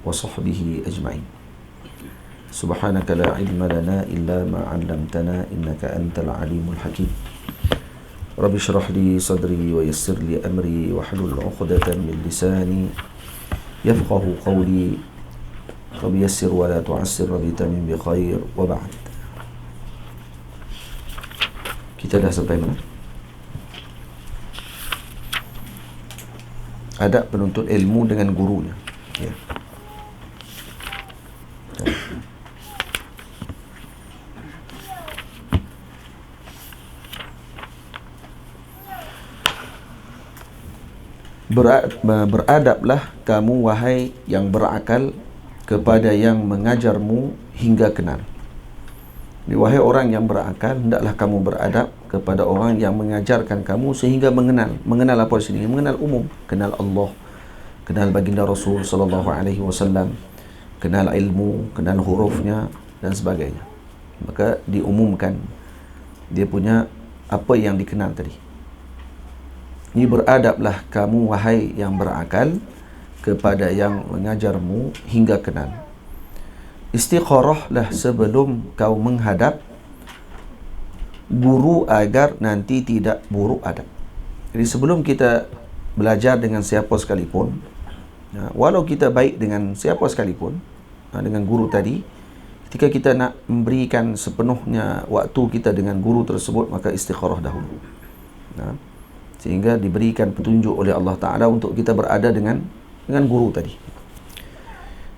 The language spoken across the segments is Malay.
وصحبه أجمعين. سبحانك لا علم لنا إلا ما علمتنا إنك أنت العليم الحكيم. رب اشرح لي صدري ويسر لي أمري واحلل عقدة من لساني يفقه قولي. رب يسر ولا تعسر رب تمم بخير وبعد. Kita dah sampai mana? Adab penuntut ilmu dengan gurunya. Ya. Beradablah kamu wahai yang berakal kepada yang mengajarmu hingga kenal. Wahai orang yang berakal, hendaklah kamu beradab kepada orang yang mengajarkan kamu sehingga mengenal. Mengenal apa di sini? Mengenal umum, kenal Allah, kenal baginda Rasul sallallahu alaihi wasallam, kenal ilmu, kenal hurufnya dan sebagainya. Maka diumumkan dia punya apa yang dikenal tadi. Ini beradablah kamu wahai yang berakal kepada yang mengajarmu hingga kenal. Istikharahlah sebelum kau menghadap guru agar nanti tidak buruk adab. Jadi sebelum kita belajar dengan siapa sekalipun, walau kita baik dengan siapa sekalipun, dengan guru tadi, ketika kita nak memberikan sepenuhnya waktu kita dengan guru tersebut, maka istikharah dahulu, sehingga diberikan petunjuk oleh Allah Ta'ala untuk kita berada dengan guru tadi.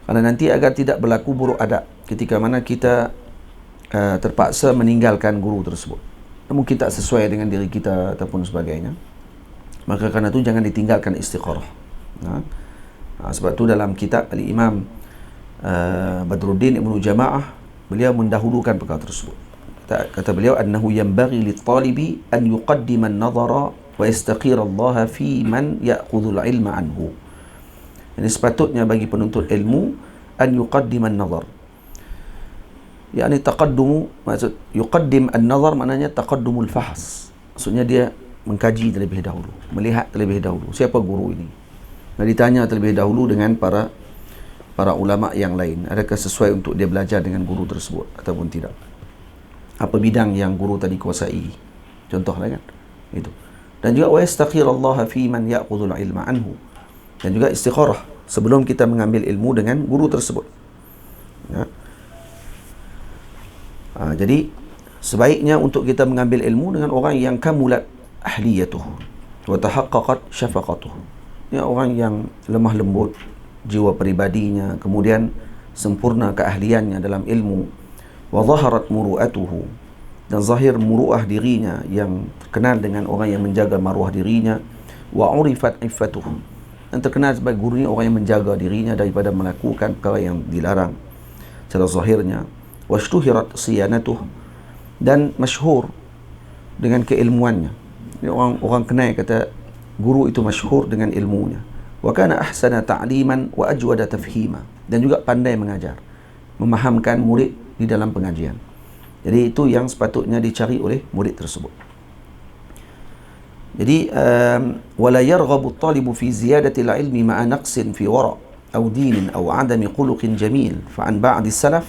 Karena nanti agar tidak berlaku buruk adab ketika mana kita terpaksa meninggalkan guru tersebut, mungkin tak sesuai dengan diri kita ataupun sebagainya, maka kerana itu jangan ditinggalkan istikharah. Sebab tu dalam kitab Al-Imam Badruddin Ibnu Jama'ah, beliau mendahulukan perkara tersebut. Kata beliau, annahu yanbaghi lit-talibi an yuqaddima an-nadhara wa yastaqira Allah fi man ya'khudhu al-ilma anhu. Ini sepatutnya bagi penuntut ilmu an yuqaddima an-nazar. Yani taqaddumu, maksud yuqaddim an-nazar maknanya taqaddumul fahs. Maksudnya dia mengkaji terlebih dahulu, melihat terlebih dahulu siapa guru ini. Nah, ditanya terlebih dahulu dengan para ulama yang lain, adakah sesuai untuk dia belajar dengan guru tersebut ataupun tidak. Apa bidang yang guru tadi kuasai. Contohnya kan itu. Dan juga wa yastakhirallaha fi man ya'khudhul ilma anhu. Dan juga istikharah sebelum kita mengambil ilmu dengan guru tersebut. Jadi sebaiknya untuk kita mengambil ilmu dengan orang yang kamulat ahliyatuhu wa tahaqqaqat syafaqatuhu. Ya, orang yang lemah lembut jiwa pribadinya, kemudian sempurna keahliannya dalam ilmu, wa zaharat muru'atuhu, dan zahir muru'ah dirinya yang terkenal dengan orang yang menjaga maruah dirinya, wa urifat iffatuhu, dan terkenal sebagai gurunya orang yang menjaga dirinya daripada melakukan perkara yang dilarang secara zahirnya, washtuhirat siyanatuh, dan masyhur dengan keilmuannya. Ini orang kenal kata guru itu masyhur dengan ilmunya. Wa kana ahsana ta'liman wa ajwada tafhima, dan juga pandai mengajar, memahamkan murid di dalam pengajian. Jadi itu yang sepatutnya dicari oleh murid tersebut. Jadi wala yarghabu at-talibu fi ziyadati al-ilmi ma'a naqsin fi wara' aw din aw 'adami khuluqin jamil fa an ba'd as-salaf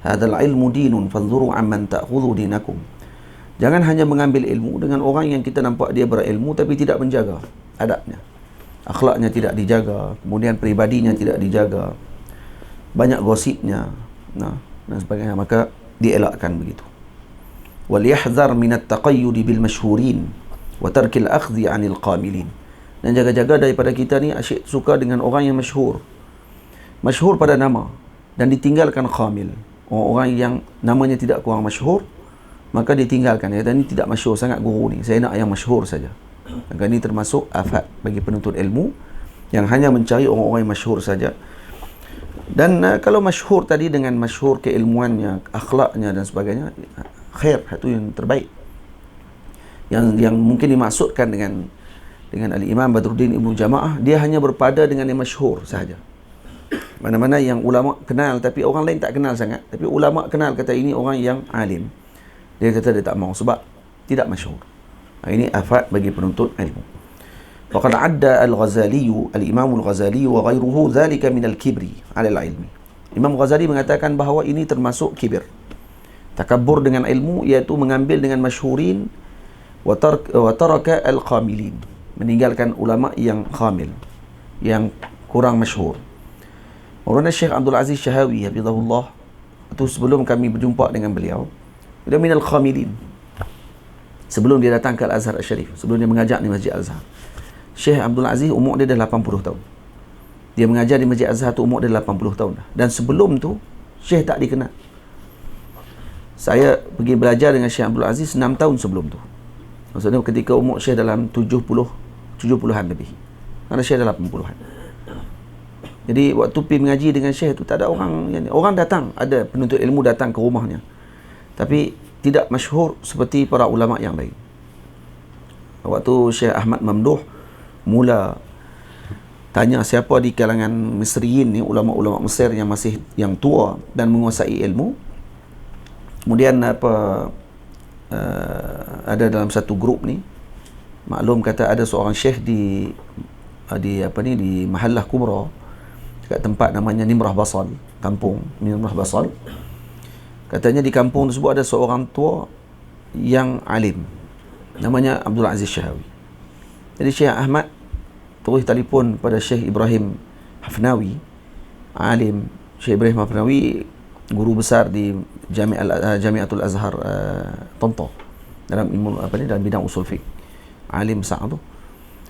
hadha al-ilmu dinun fanzuru 'amman ta'khudhu dinakum. Jangan hanya mengambil ilmu dengan orang yang kita nampak dia berilmu tapi tidak menjaga adabnya, akhlaknya tidak dijaga, kemudian pribadinya tidak dijaga, banyak gosipnya, dan sebagainya, maka dielakkan begitu. Wal yahzar min at-taqayyud bil mashhurin wa tarkil akhdhi 'anil qamilin. Dan jaga-jaga daripada kita ni asyik suka dengan orang yang masyhur pada nama dan ditinggalkan khamil, orang yang namanya tidak kurang masyhur, maka ditinggalkan. Dia ini tidak masyhur sangat guru ni, saya nak yang masyhur saja. Maka ini termasuk afat bagi penuntut ilmu yang hanya mencari orang-orang yang masyhur saja. Dan kalau masyhur tadi dengan masyhur keilmuannya, akhlaknya dan sebagainya, khair, itu yang terbaik. Yang mungkin dimaksudkan dengan Al-Imam Badruddin Ibnu Jama'ah, dia hanya berpada dengan yang masyhur sahaja. Mana-mana yang ulama kenal tapi orang lain tak kenal sangat, tapi ulama kenal kata ini orang yang alim, dia kata dia tak mau sebab tidak masyhur. Ini afat bagi penuntut ilmu. Waqad adda al-Ghazali, al-Imam al-Ghazali wa ghairuhu dhalika min al-kibri 'ala al-ilmi. Imam Ghazali mengatakan bahawa ini termasuk kibir. Takabur dengan ilmu, iaitu mengambil dengan masyhurin wa taraka al-qamilin, meninggalkan ulama yang khamil, yang kurang masyhur. Maulana Syekh Abdul Aziz Syahawi hafizahullah, itu sebelum kami berjumpa dengan beliau, dia minal khamilin. Sebelum dia datang ke Al-Azhar Al-Sharif, sebelum dia mengajar di Masjid Al-Azhar, Syekh Abdul Aziz umur dia dah 80 tahun. Dia mengajar di Masjid Al-Azhar tu umur dia 80 tahun dah. Dan sebelum tu Syekh tak dikenal. Saya pergi belajar dengan Syekh Abdul Aziz 6 tahun sebelum tu. Maksudnya ketika umur Syekh dalam 70-an lebih. Kerana Syekh dah 80-an. Jadi waktu pergi mengaji dengan Syekh tu tak ada orang, orang datang, ada penuntut ilmu datang ke rumahnya, tapi tidak masyhur seperti para ulama yang lain. Waktu Syekh Ahmad Mamduh mula tanya siapa di kalangan Misriyin ni, ulama-ulama Mesir yang tua dan menguasai ilmu, kemudian ada dalam satu grup ni maklum kata ada seorang syekh di Mahallah Kubra, dekat tempat namanya Nimrah Basal, kampung Nimrah Basal. Katanya di kampung tersebut ada seorang tua yang alim, namanya Abdul Aziz Syahawi. Jadi Syekh Ahmad terus telefon pada Syekh Ibrahim Hafnawi, alim. Syekh Ibrahim Hafnawi guru besar di Jamiatul Azhar Tonto dalam ilmu dalam bidang usul fiqh, alim besar tu.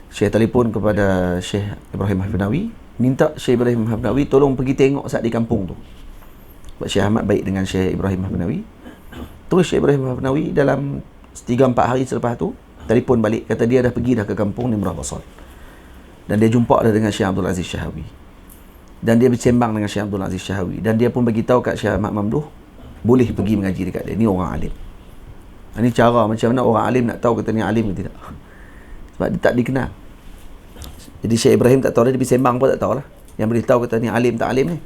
Syekh telefon kepada Syekh Ibrahim Hafnawi, minta Syekh Ibrahim Hafnawi tolong pergi tengok saat di kampung tu. Sebab Syekh Ahmad baik dengan Syekh Ibrahim Hafnawi. Terus Syekh Ibrahim Hafnawi dalam 3-4 hari selepas tu telefon balik, kata dia dah pergi dah ke kampung Nimrah Basal. Dan dia jumpa dah dengan Syekh Abdul Aziz Syahawi. Dan dia bersembang dengan Syekh Abdul Aziz Syahawi. Dan dia pun bagi tahu kat Syekh Ahmad Mamduh boleh pergi mengaji dekat dia. Ni orang alim. Ini cara macam mana orang alim nak tahu kata ni alim ke tidak. Sebab dia tak dikenal. Jadi Syekh Ibrahim tak tahu, dia pergi sembang pun tak tahu lah. Yang boleh tahu kata ni alim tak alim ni,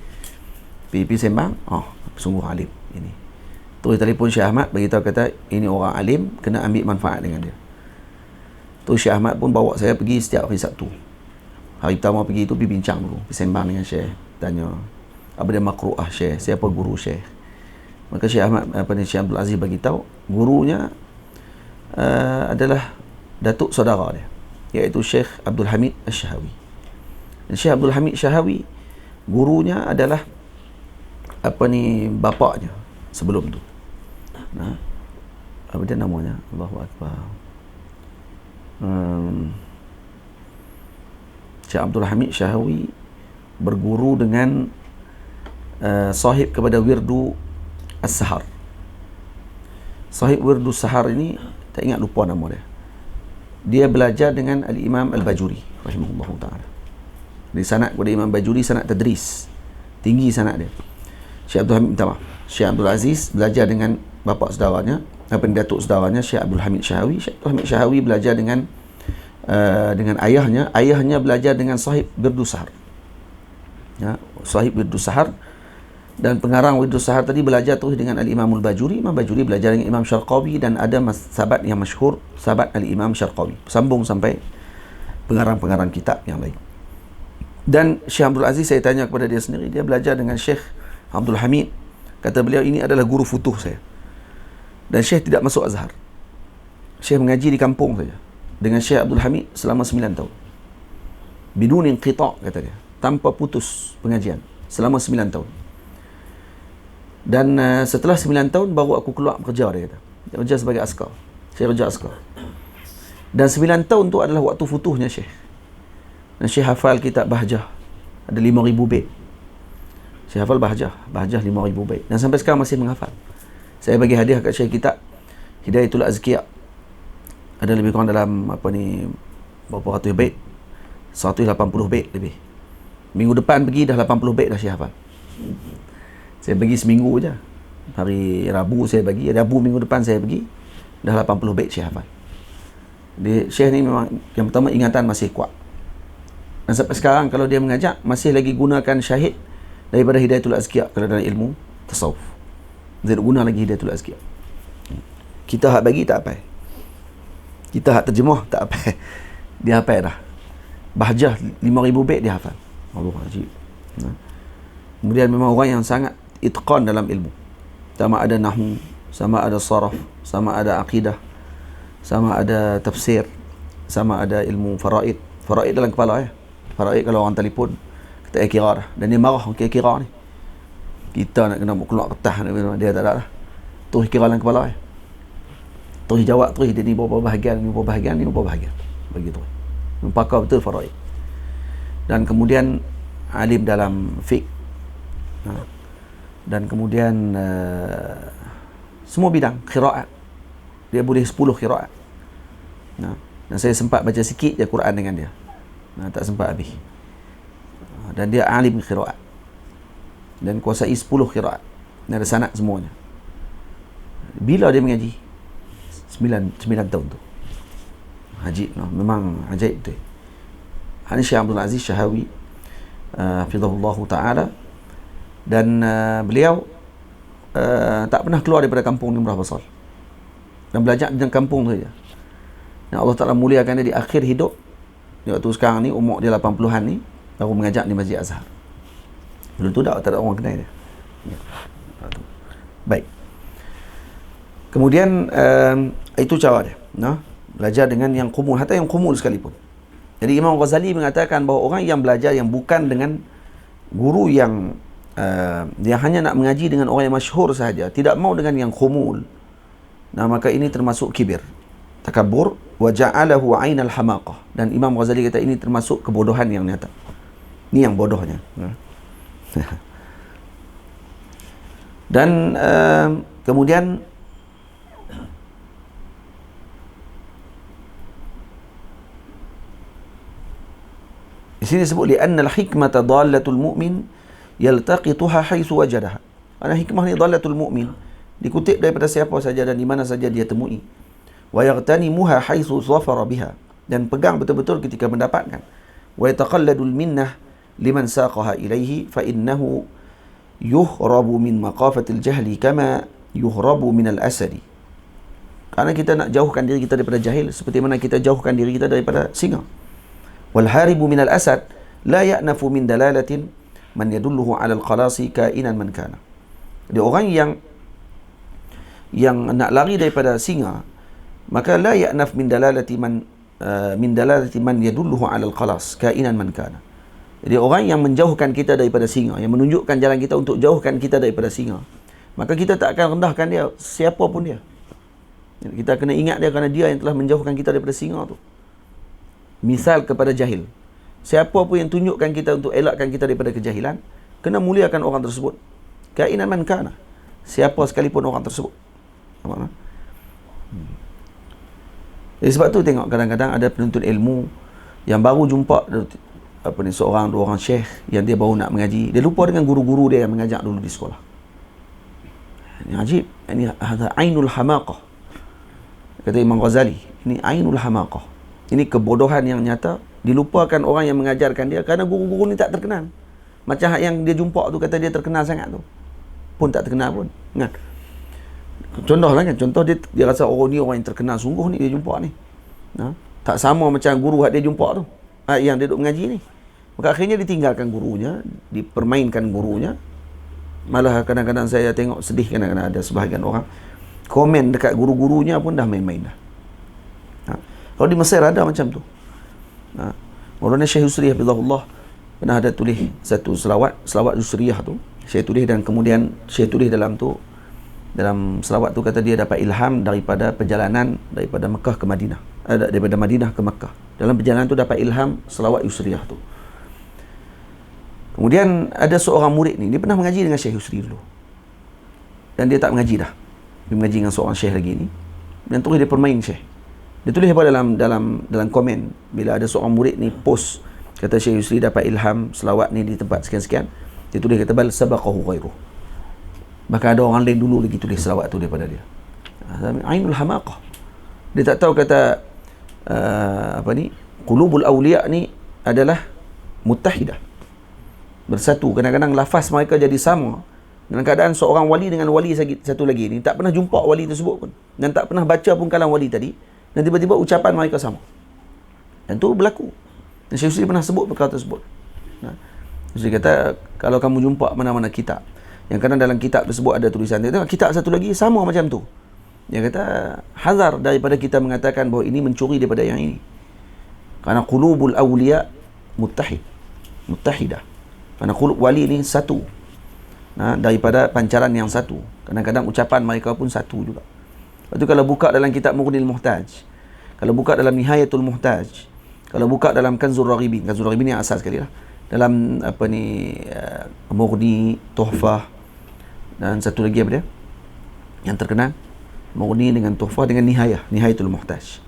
pergi sembang, sungguh alim ini. Terus telefon Syekh Ahmad bagi tahu kata ini orang alim, kena ambil manfaat dengan dia. Terus Syekh Ahmad pun bawa saya pergi setiap hari Sabtu. Hari pertama pergi tu pergi bincang dulu, pergi sembang dengan Syekh, tanya apa dia makruah Syekh, siapa guru Syekh. Maka Syekh Ahmad Syekh Abdul Aziz bagi tahu gurunya adalah datuk saudara dia, iaitu Syekh Abdul Hamid Asy-Syahawi. Dan Syekh Abdul Hamid Syahawi gurunya adalah bapaknya sebelum tu. Nah, apa dia namanya? Allahu Akbar. Syekh Abdul Hamid Syahawi berguru dengan sahib kepada Wirdu As-Sahar. Sahib Wirdu As-Sahar ini tak ingat, lupa nama dia. Dia belajar dengan Al-Imam Al-Bajuri rahimahullahu ta'ala. Di sanad kepada Imam Bajuri, sanad tadris, tinggi sanad dia. Syekh Abdul Aziz belajar dengan bapa saudaranya, datuk saudaranya Syekh Abdul Hamid Syahawi. Syekh Abdul Hamid Syahawi belajar dengan ayahnya belajar dengan sahib Wirdu Sahar. Ya, sahib Wirdu Sahar. Dan pengarang Wirdu Sahar tadi belajar terus dengan Al-Imam Al-Bajuri. Imam Bajuri belajar dengan Imam Syarqawi, dan ada sahabat yang masyhur, sahabat Al-Imam Syarqawi, sambung sampai pengarang-pengarang kitab yang lain. Dan Syekh Abdul Aziz, saya tanya kepada dia sendiri, dia belajar dengan Syekh Abdul Hamid. Kata beliau, ini adalah guru futuh saya. Dan Syekh tidak masuk Azhar. Syekh mengaji di kampung saja dengan Syekh Abdul Hamid selama 9 tahun. Bidunin qita', kata dia, tanpa putus pengajian selama 9 tahun. Dan setelah 9 tahun baru aku keluar bekerja, dia kata. Dia kerja sebagai askar. Saya kerja askar. Dan 9 tahun tu adalah waktu futuhnya Syekh. Dan Syekh hafal kitab Bahjah, ada 5,000 bait. Syekh hafal Bahjah 5,000 bait. Dan sampai sekarang masih menghafal. Saya bagi hadiah kat Syekh kitab Hidayatul Azkiya. Ada lebih kurang dalam berapa ratus bait, 180 bait lebih. Minggu depan pergi dah 80 bait dah Syekh hafal. Saya pergi seminggu je. Hari Rabu saya bagi, Rabu minggu depan saya pergi, dah 80 bait Syekh hafal. Syekh ni memang, yang pertama, ingatan masih kuat. Dan sampai sekarang kalau dia mengajak, masih lagi gunakan syahid daripada Hidayatul Azkiya kalau dalam ilmu tasawuf. Dia guna lagi Hidayatul Azkiya. Kita hak bagi tak apa. Kita hak terjemah tak apa. Dia apa dah. Bahjah 5,000 bait dia hafal. Allah ajib. Kemudian memang orang yang sangat itqan dalam ilmu. Sama ada nahwu, sama ada saraf, sama ada akidah, sama ada tafsir, sama ada ilmu faraid. Faraid dalam kepala ya. Faraid kalau orang telefon kita kira dah. Dan dia marah kira ni. Kita nak kena keluar kertas dia tak ada lah. Terus kira dalam kepala ya. Terus jawab terus dia ni berapa bahagian, ni berapa bahagian, ni berapa bahagian. Begitu. Pakar betul faraid. Dan kemudian alim dalam fiqh. Dan kemudian semua bidang qiraat. Dia boleh 10 qiraat. Dan saya sempat baca sikit je Quran dengan dia. Tak sempat habis. Dan dia alim qiraat. Dan kuasai 10 qiraat. Dan ada sanad semuanya. Bila dia mengaji? 9 tahun tu. Ajib, memang ajaib tu. Ini Syekh Abdul Aziz Syahawi hafizahullah taala, dan beliau tak pernah keluar daripada kampung Nimrah Basal dan belajar di kampung tu saja. Dan Allah Taala muliakan dia di akhir hidup. Di waktu sekarang ni umur dia 80-an ni baru mengajar di Masjid Azhar. Dulu tu tak ada orang kenal dia. Baik. Kemudian itu cara dia, belajar dengan yang kumul, hatta yang kumul sekalipun. Jadi Imam Ghazali mengatakan bahawa orang yang belajar yang bukan dengan guru yang dia hanya nak mengaji dengan orang yang masyhur sahaja, tidak mau dengan yang kumul, maka ini termasuk kibir, takabur, wa ja'alahu 'ainal hamaqah. Dan Imam Ghazali kata ini termasuk kebodohan yang nyata. Ini yang bodohnya. Dan kemudian di sini disebut li'anna al-hikmata dhallatul mu'min yaltaqituha haitsu wajadaha. Ana hikmah ni dhallatul mu'min, dikutip daripada siapa saja dan di mana saja dia temui. Wa yaghtanimuha haitsu zafara biha, dan pegang betul-betul ketika mendapatkan. Wa yataqalladul minnah liman saqaha ilaihi fa innahu yuhrabu min maqafatil jahli kama yuhrabu min al-asadi. Karena kita nak jauhkan diri kita daripada jahil seperti mana kita jauhkan diri kita daripada singa. Wal haribu min al-asad la ya'nafu min dalalatin man yadulluhu 'ala al-khalasi ka'inan man kana. Jadi orang yang nak lari daripada singa, maka la ya'naf min dalalati man yadulluhu 'ala al-khalas ka'inan man kana. Jadi orang yang menjauhkan kita daripada singa, yang menunjukkan jalan kita untuk jauhkan kita daripada singa, maka kita tak akan rendahkan dia, siapa pun dia. Kita kena ingat dia kerana dia yang telah menjauhkan kita daripada singa tu. Misal kepada jahil, siapa pun yang tunjukkan kita untuk elakkan kita daripada kejahilan, kena muliakan orang tersebut. Kainan man kana, siapa sekalipun orang tersebut. Apa? Jadi sebab tu tengok kadang-kadang ada penuntut ilmu yang baru jumpa seorang dua orang syekh yang dia baru nak mengaji, dia lupa dengan guru-guru dia yang mengajak dulu di sekolah. Ini ajib. Ini hadza ainul hamaqah. Kata Imam Ghazali, ini ainul hamaqah. Ini kebodohan yang nyata, dilupakan orang yang mengajarkan dia kerana guru-guru ni tak terkenal. Macam yang dia jumpa tu, kata dia terkenal sangat tu, pun tak terkenal pun. Kan? Contoh lah kan, contoh dia rasa orang ni orang yang terkenal sungguh ni dia jumpa ni. Tak sama macam guru yang dia jumpa tu, yang dia duduk mengaji ni. Maka akhirnya ditinggalkan gurunya, dipermainkan gurunya. Malah kadang-kadang saya tengok sedih, kadang-kadang ada sebahagian orang komen dekat guru-gurunya pun dah main-main dah. Kalau di Mesir ada macam tu. Maulana Syekh Yusri hafizahullah pernah ada tulis satu selawat Yusriyah tu. Syekh tulis, dan kemudian Syekh tulis dalam selawat tu kata dia dapat ilham daripada perjalanan daripada Mekah ke Madinah. Daripada Madinah ke Mekah. Dalam perjalanan tu dapat ilham selawat Yusriyah tu. Kemudian ada seorang murid ni, dia pernah mengaji dengan Syekh Yusri dulu. Dan dia tak mengaji dah. Dia mengaji dengan seorang syekh lagi ni. Dan terus dia permain syekh. Dia tulis apa dalam komen bila ada seorang murid ni post kata Syekh Yusri dapat ilham selawat ni di tempat sekian-sekian, dia tulis kata bal sabaqahu ghairuh, bahkan ada orang lain dulu lagi tulis selawat tu daripada dia. Ainul hamaqah. Dia tak tahu kata qulubul awliya ni adalah muttahidah, bersatu. Kadang-kadang lafaz mereka jadi sama dalam keadaan seorang wali dengan wali satu lagi ni tak pernah jumpa wali tersebut pun, dan tak pernah baca pun kalam wali tadi, dan tiba-tiba ucapan mereka sama. Dan tu berlaku. Dan Syekh Utsaimin pernah sebut perkara tersebut. Dia kata, kalau kamu jumpa mana-mana kitab, yang kadang dalam kitab tersebut ada tulisan, dia kata, kitab satu lagi sama macam tu. Dia kata, hazar daripada kita mengatakan bahawa ini mencuri daripada yang ini. Karena qulubul awliya muttahidah. Karena qulub wali ini satu. Daripada pancaran yang satu. Kadang-kadang ucapan mereka pun satu juga. Lepas tu kalau buka dalam kitab Mughnil Muhtaj, kalau buka dalam Nihayatul Muhtaj, kalau buka dalam Kanzur Raghibin yang asas sekali lah. Dalam Mughni, Tuhfah, dan satu lagi apa dia? Yang terkenal, Mughni dengan Tuhfah dengan Nihayatul Muhtaj.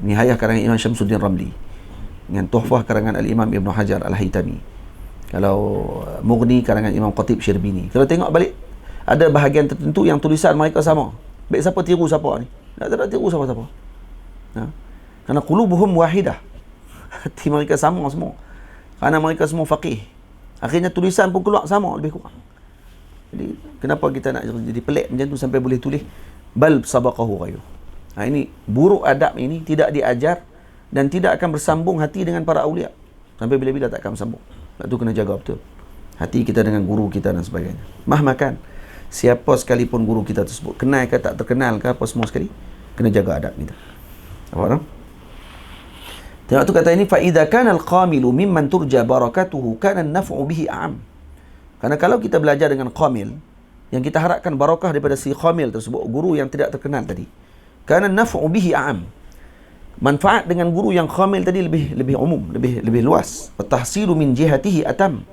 Nihayah karangan Imam Syamsuddin Ramli, dengan Tuhfah karangan Al-Imam Ibn Hajar Al-Haytami. Kalau Mughni karangan Imam Khatib Syirbini. Kalau tengok balik, ada bahagian tertentu yang tulisan mereka sama. Baik siapa tiru siapa ni? Tak ada tiru siapa-siapa. Kerana qulubuhum wahidah. Hati mereka sama semua. Kerana mereka semua faqih. Akhirnya tulisan pun keluar sama lebih kurang. Jadi kenapa kita nak jadi pelik macam tu sampai boleh tulis bal sabaqahu ghayru. Ini buruk adab ini tidak diajar dan tidak akan bersambung hati dengan para awliya. Sampai bila-bila tak akan bersambung. Sebab tu kena jaga betul hati kita dengan guru kita dan sebagainya. Mahmakan siapa sekalipun guru kita tersebut, kenal ke tak terkenal ke apa semua sekali, kena jaga adab kita. Apa orang? Tengok tu kata ini, fa idza kana al-qamilu mimman turja barakatuhu kana an-naf'u bihi a'am. Karena kalau kita belajar dengan qamil, yang kita harapkan barakah daripada si qamil tersebut, guru yang tidak terkenal tadi, kana an-naf'u bihi a'am. Manfaat dengan guru yang qamil tadi lebih umum, lebih luas. Wa tahsilu min jihatihi atam.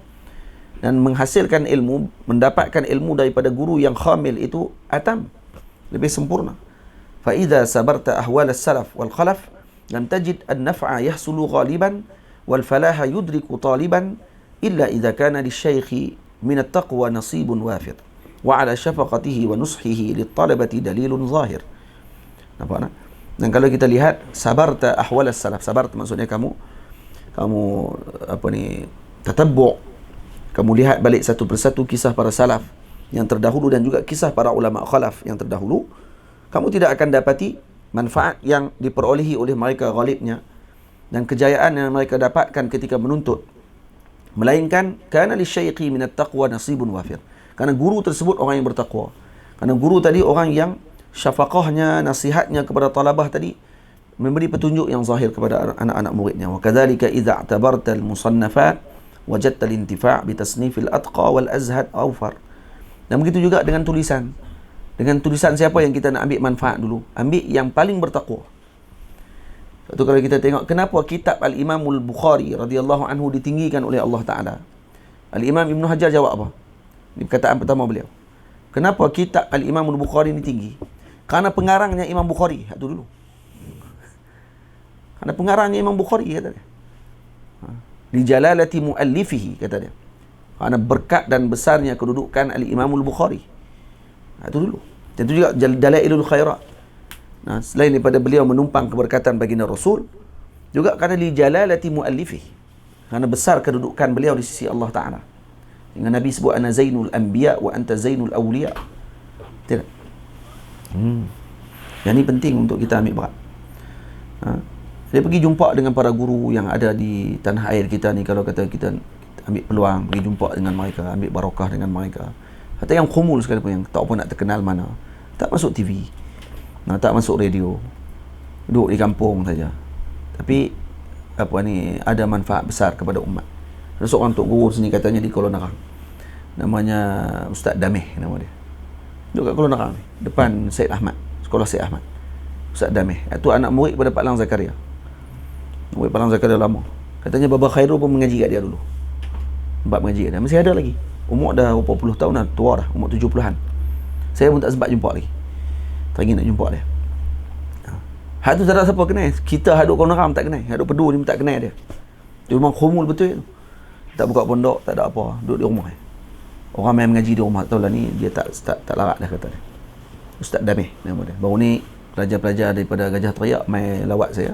Dan menghasilkan ilmu, mendapatkan ilmu daripada guru yang qamil itu atam, lebih sempurna. Fa idza sabarta ahwal as-salaf wal khalaf lam tajid an-naf'a yahsulu ghaliban wal falaha yudriku taliban illa idza kana lisyaikhi min at-taqwa nasibun wafir wa ala syafaqatihi wa nushihi lit-talabati dalilun zahir. Nampak tak? Dan kalau kita lihat sabarta ahwal as-salaf, sabar maksudnya kamu tatabbu', kamu lihat balik satu persatu kisah para salaf yang terdahulu dan juga kisah para ulama khalaf yang terdahulu, kamu tidak akan dapati manfaat yang diperolehi oleh mereka ghalibnya dan kejayaan yang mereka dapatkan ketika menuntut, melainkan kana lisyaikhi min at-taqwa nasibun wafir. Karena guru tersebut orang yang bertakwa. Karena guru tadi orang yang syafaqahnya, nasihatnya kepada talabah tadi memberi petunjuk yang zahir kepada anak-anak muridnya. Wa kadzalika idza i'tabarta al-musannafat wajadta al-intifa' bi tasnifil atqa wal azhad awfar. Dan begitu juga dengan tulisan. Dengan tulisan siapa yang kita nak ambil manfaat dulu? Ambil yang paling bertakwa. Itu kalau kita tengok kenapa kitab Al-Imam Al-Bukhari radhiyallahu anhu ditinggikan oleh Allah Ta'ala. Al-Imam Ibn Hajar jawab apa? Ini perkataan pertama beliau. Kenapa kitab Al-Imam Al-Bukhari ini tinggi? Karena pengarangnya Imam Bukhari. Itu dulu. Karena pengarangnya Imam Bukhari, kata dia. Li jalalati muallifihi, kata dia. Karena berkat dan besarnya kedudukan Al-Imam Al-Bukhari. Itu dulu. Dan itu juga Dalailul Khairat. Selain daripada beliau menumpang keberkatan baginda Rasul, juga kerana li jalalati muallifih, kerana besar kedudukan beliau di sisi Allah Ta'ala. Dengan Nabi sebut ana zainul anbiya wa anta zainul awliya. Tidak. Yang ini penting untuk kita ambil berat. Dia pergi jumpa dengan para guru yang ada di tanah air kita ni. Kalau kata kita ambil peluang, pergi jumpa dengan mereka, ambil barakah dengan mereka. Atau yang khumul sekalipun, yang tak apa nak terkenal mana, tak masuk TV, tak masuk radio, duduk di kampung saja, tapi ada manfaat besar kepada umat. Ada seorang tok guru sini katanya di Kuala Nerang, namanya Ustaz Dameh nama dia, duduk kat Kuala Nerang depan Syed Ahmad, sekolah Syed Ahmad. Ustaz Dameh itu anak murid pada Pak Lang Zakaria, murid Pak Lang Zakaria lama. Katanya Baba Khairul pun mengaji kat dia dulu, tempat mengaji kat dia, masih ada lagi. Umur dah berapa puluh tahun dah, tua dah, umur 70-an. Saya pun tak sempat jumpa lagi. Tak ingin nak jumpa dia. Hak tu tak ada siapa kenal. Kita haduk Kuala Nerang tak kenal. Haduk Pedu ni tak kenal dia. Dia memang khumul betul tu. Tak buka pondok, tak ada apa. Duduk di rumah. Orang main mengaji di rumah. Tahu lah ni, dia tak larat dah kata dia. Ustaz Dameh nama dia. Baru ni pelajar-pelajar daripada Gajah Teriak main lawat saya.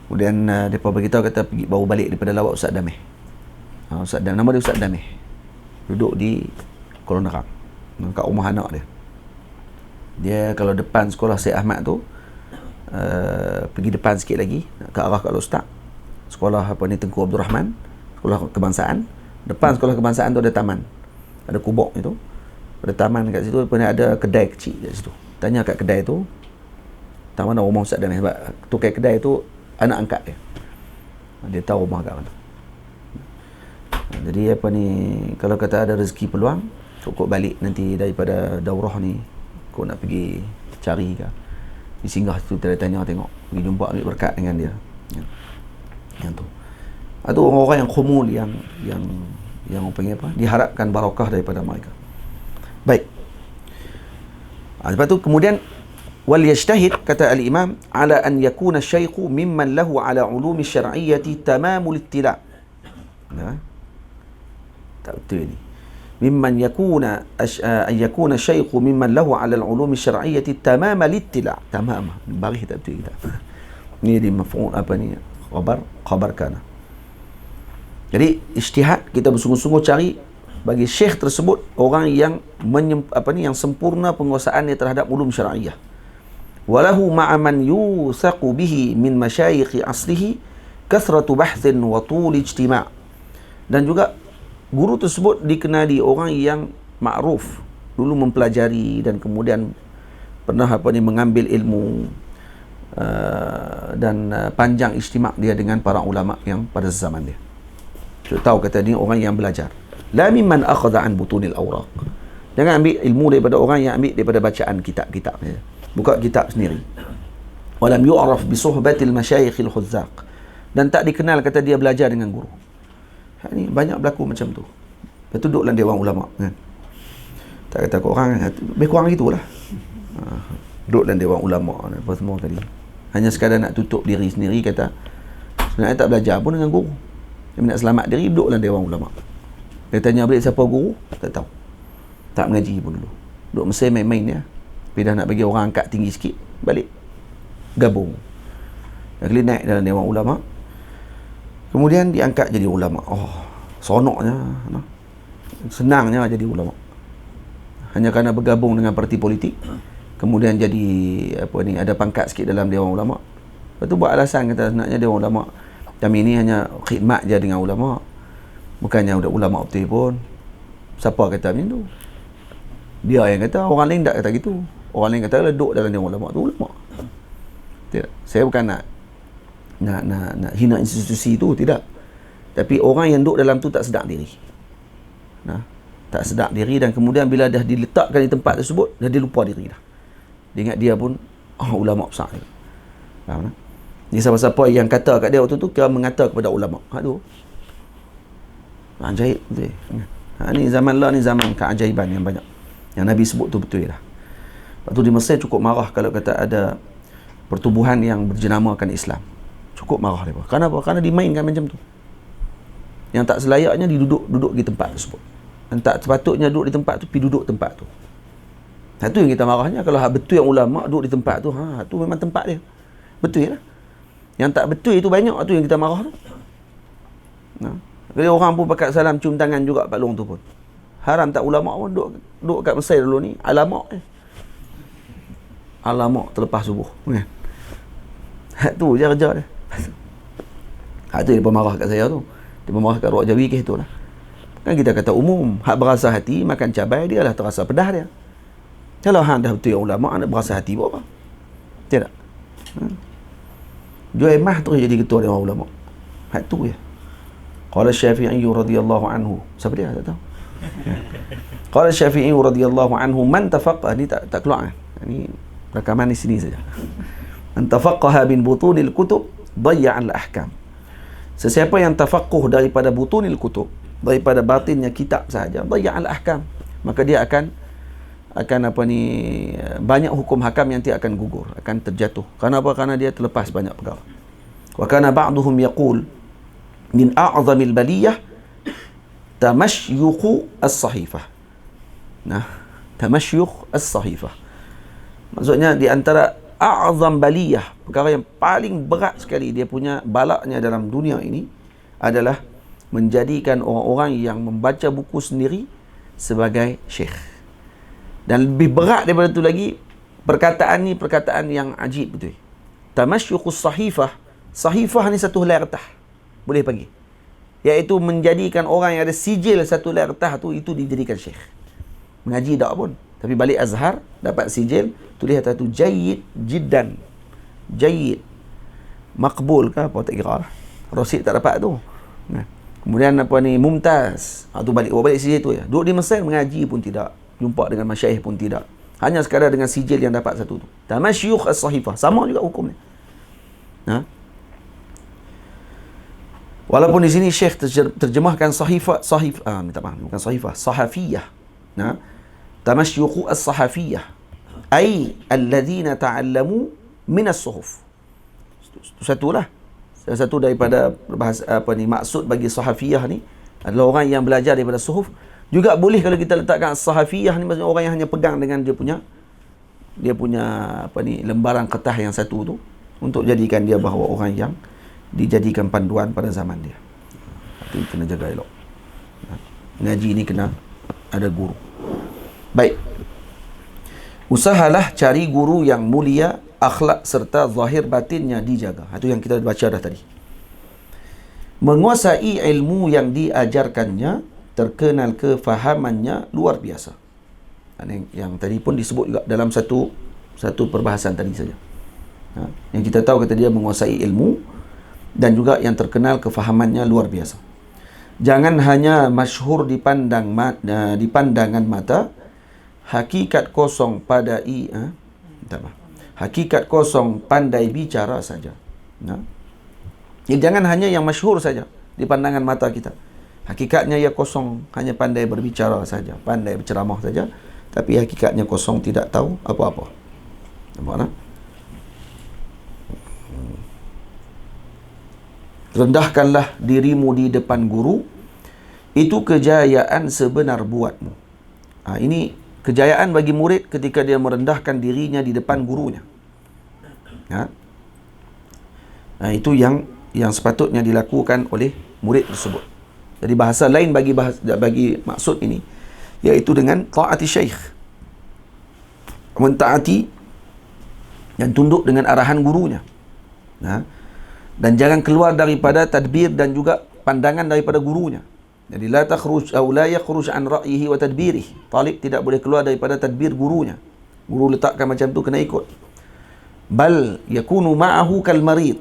Kemudian mereka beritahu kata pergi baru balik daripada lawat Ustaz Dameh. Ustaz Dameh, nama dia Ustaz Dameh. Duduk di Kuala Nerang, kat rumah anak dia. Dia kalau depan sekolah Syed Ahmad tu, pergi depan sikit lagi ke arah Kak Ustaz, sekolah apa ni, Tengku Abdul Rahman, sekolah kebangsaan. Depan sekolah kebangsaan tu ada taman, ada kubok itu, ada taman kat situ, pernah ada kedai kecil kat situ. Tanya kat kedai tu, tak mana rumah Ustaz Dan, sebab tukar kedai tu anak angkat dia. Dia tahu rumah kat mana. Jadi apa ni, kalau kata ada rezeki peluang, cukup balik nanti daripada daurah ni, kau nak pergi cari ke, di singgah situ, tanya tengok, pergi jumpa, ambil berkat dengan dia. Yang tu. Itu orang-orang yang khumul, yang orang panggil apa, diharapkan barakah daripada mereka. Baik. Lepas tu kemudian wal yajtahid, kata al-imam, ala an yakuna syaikhu mimman lahu ala ulumi syar'iyyati tamamul ittila'. Nah, tak betul ni. Mimman yakuna an yakuna syaikhu mimman lahu ala al-ulumi syar'iyyati tamamal ittila'. Tamam. Bagi tak betul kita. Ni di maf'ul apa ni? Khabar kana. Jadi ijtihad, kita bersungguh-sungguh cari bagi syekh tersebut orang yang yang sempurna penguasaannya terhadap ulum syar'iyyah. Walahu ma'a man yusaqu bihi min masyayikh aslihi kathratu bahthin wa tul ijtima'. Dan juga guru tersebut dikenali orang yang ma'ruf, dulu mempelajari dan kemudian pernah mengambil ilmu dan panjang ijtima' dia dengan para ulama yang pada zaman dia. Kita tahu kata ni orang yang belajar. La mimman akhadha an butunil awraq. Jangan ambil ilmu daripada orang yang ambil daripada bacaan kitab-kitab. Buka kitab sendiri. Walam yu'raf bi suhbatil masyayikhil huzzaq. Dan tak dikenal kata dia belajar dengan guru. Ini banyak berlaku macam tu. Lepas tu duduk dalam dewan ulama kan. Tak kata kau orang lebih kurang gitulah. Duduk dalam dewan ulama apa semua tadi. Hanya sekadar nak tutup diri sendiri, kata sebenarnya tak belajar pun dengan guru. Dia nak selamat diri, duduk dalam dewan ulama. Dia tanya balik siapa guru, tak tahu. Tak mengaji pun dulu. Duduk Mesir main-main ya. Tapi dah nak bagi orang angkat tinggi sikit, balik gabung. Dah kali naik dalam dewan ulama. Kemudian diangkat jadi ulama. Oh, seronoknya. Senangnya jadi ulama. Hanya kerana bergabung dengan parti politik, kemudian jadi ada pangkat sikit dalam dewan ulama. Lepas tu buat alasan, kata sebenarnya dewan ulama kami ni hanya khidmat je dengan ulama, bukannya udah ulama betul pun. Siapa kata macam tu? Dia yang kata, orang lain tak kata gitu. Orang lain kata duduk dalam dewan ulama tu ulama. Tidak. Saya bukan nak hina institusi tu, tidak. Tapi orang yang duduk dalam tu tak sedar diri. Tak sedar diri, dan kemudian bila dah diletakkan di tempat tersebut, dah dia lupa diri dah. Dia ingat dia pun ulama besar ni. Faham tak? Ni siapa-siapa yang kata kat dia waktu tu, kira mengata kepada ulama. Tu ajaib betul. Ni zaman lah, ni zaman keajaiban yang banyak. Yang Nabi sebut tu betul lah. Waktu di Mesir cukup marah kalau kata ada pertubuhan yang berjenamakan Islam. Cukup marah dia. Kenapa? Kerana dimainkan macam tu. Yang tak selayaknya duduk di tempat tersebut. Dan tak sepatutnya duduk di tempat tu, pergi duduk tempat tu. Itu yang kita marahnya. Kalau betul yang ulama duduk di tempat tu, tu memang tempat dia. Betul lah. Yang tak betul itu banyak, tu yang kita marah tu. Jadi orang pun pakat salam cium tangan juga Pak Long tu pun. Haram tak ulama pun duduk kat Mesir dulu ni, alamak terlepas subuh kan. Tu je kerja dia. Tu dia pemarah kat saya tu. Dia pemarah kat Ruak Jawi ke tu lah. Kan kita kata umum, hak berasa hati makan cabai dia lah terasa pedas dia. Kalau hang dah betul yang ulama, nak berasa hati buat apa? Tidak. Jual mah terus jadi ketua dewan ulama. Hak tu je. Qala Syafi'i radhiyallahu anhu. Siapa dia? Tak tahu. Qala Syafi'i radhiyallahu anhu, man tafaqqa, ni tak keluar. Ini rakaman di sini saja. Man tafaqqaha bin butunil kutub dayya al-ahkam. Sesiapa yang tafaqquh daripada butunil kutub, daripada batinnya kitab sahaja, dayya al-ahkam, maka dia akan banyak hukum hakam yang tidak akan gugur, akan terjatuh. Kenapa? Kerana dia terlepas banyak perkara. Wa kana ba'duhum yaqul min a'zamil baliyah tamashyukh as-sahifah. Tamashyukh as-sahifah. Maksudnya di antara a'zam baliyah, perkara yang paling berat sekali dia punya balaknya dalam dunia ini adalah menjadikan orang-orang yang membaca buku sendiri sebagai syekh. Dan lebih berat daripada itu lagi, perkataan ni perkataan yang ajib betul. Tamashyukhus sahifah. Sahifah ni satu helai kertas. boleh panggil. Iaitu menjadikan orang yang ada sijil satu helai kertas tu, itu dijadikan syekh. Mengaji tak pun. Tapi balik Azhar, dapat sijil, tulis atas tu jayyid jiddan. Jayyid. Makbul ke apa, tak kira lah. Rasid tak dapat tu. Nah. Kemudian apa ni, mumtaz. Tu balik sijil tu ya. Duduk di Mesir mengaji pun tidak. Jumpa dengan masyaikh pun tidak. Hanya sekadar dengan sijil yang dapat satu tu. Tamasyukh as-sahifah. Sama juga hukumnya. Ha? Walaupun di sini Syekh terjemahkan minta maaf, bukan sahifah, sahafiyah. Nah, tamasyukhu as-sahafiyah, ai alladhina ta'allamu min as-suhuf. Satulah. Salah satu daripada bahasa maksud bagi sahafiyah ni adalah orang yang belajar daripada suhuf. Juga boleh kalau kita letakkan sahafiyah ni, maksudnya orang yang hanya pegang dengan dia punya lembaran kertas yang satu tu, untuk jadikan dia bahawa orang yang dijadikan panduan pada zaman dia. Itu kena jaga elok. Ngaji ni kena ada guru. Baik. Usahalah cari guru yang mulia, akhlak serta zahir batinnya dijaga. Itu yang kita baca dah tadi. Menguasai ilmu yang diajarkannya, terkenal kefahamannya luar biasa. Yang tadi pun disebut juga dalam satu perbahasan tadi saja. Yang kita tahu kata dia menguasai ilmu dan juga yang terkenal kefahamannya luar biasa. Jangan hanya masyhur di pandangan mata, hakikat kosong hakikat kosong pandai bicara saja. Jangan hanya yang masyhur saja di pandangan mata kita. Hakikatnya ia kosong, hanya pandai berbicara saja, pandai berceramah saja, tapi hakikatnya kosong, tidak tahu apa-apa. Nampak tak? Rendahkanlah dirimu di depan guru, itu kejayaan sebenar buatmu. Ini kejayaan bagi murid ketika dia merendahkan dirinya di depan gurunya. Itu yang sepatutnya dilakukan oleh murid tersebut. Jadi bahasa lain bagi maksud ini, iaitu dengan ta'ati syekh, mentaati dan tunduk dengan arahan gurunya. Dan jangan keluar daripada tadbir dan juga pandangan daripada gurunya. Jadi la yakhruj an ra'yihi wa tadbirih. Talib tidak boleh keluar daripada tadbir gurunya. Guru letakkan macam tu, kena ikut. Bal yakunu ma'ahu kal marid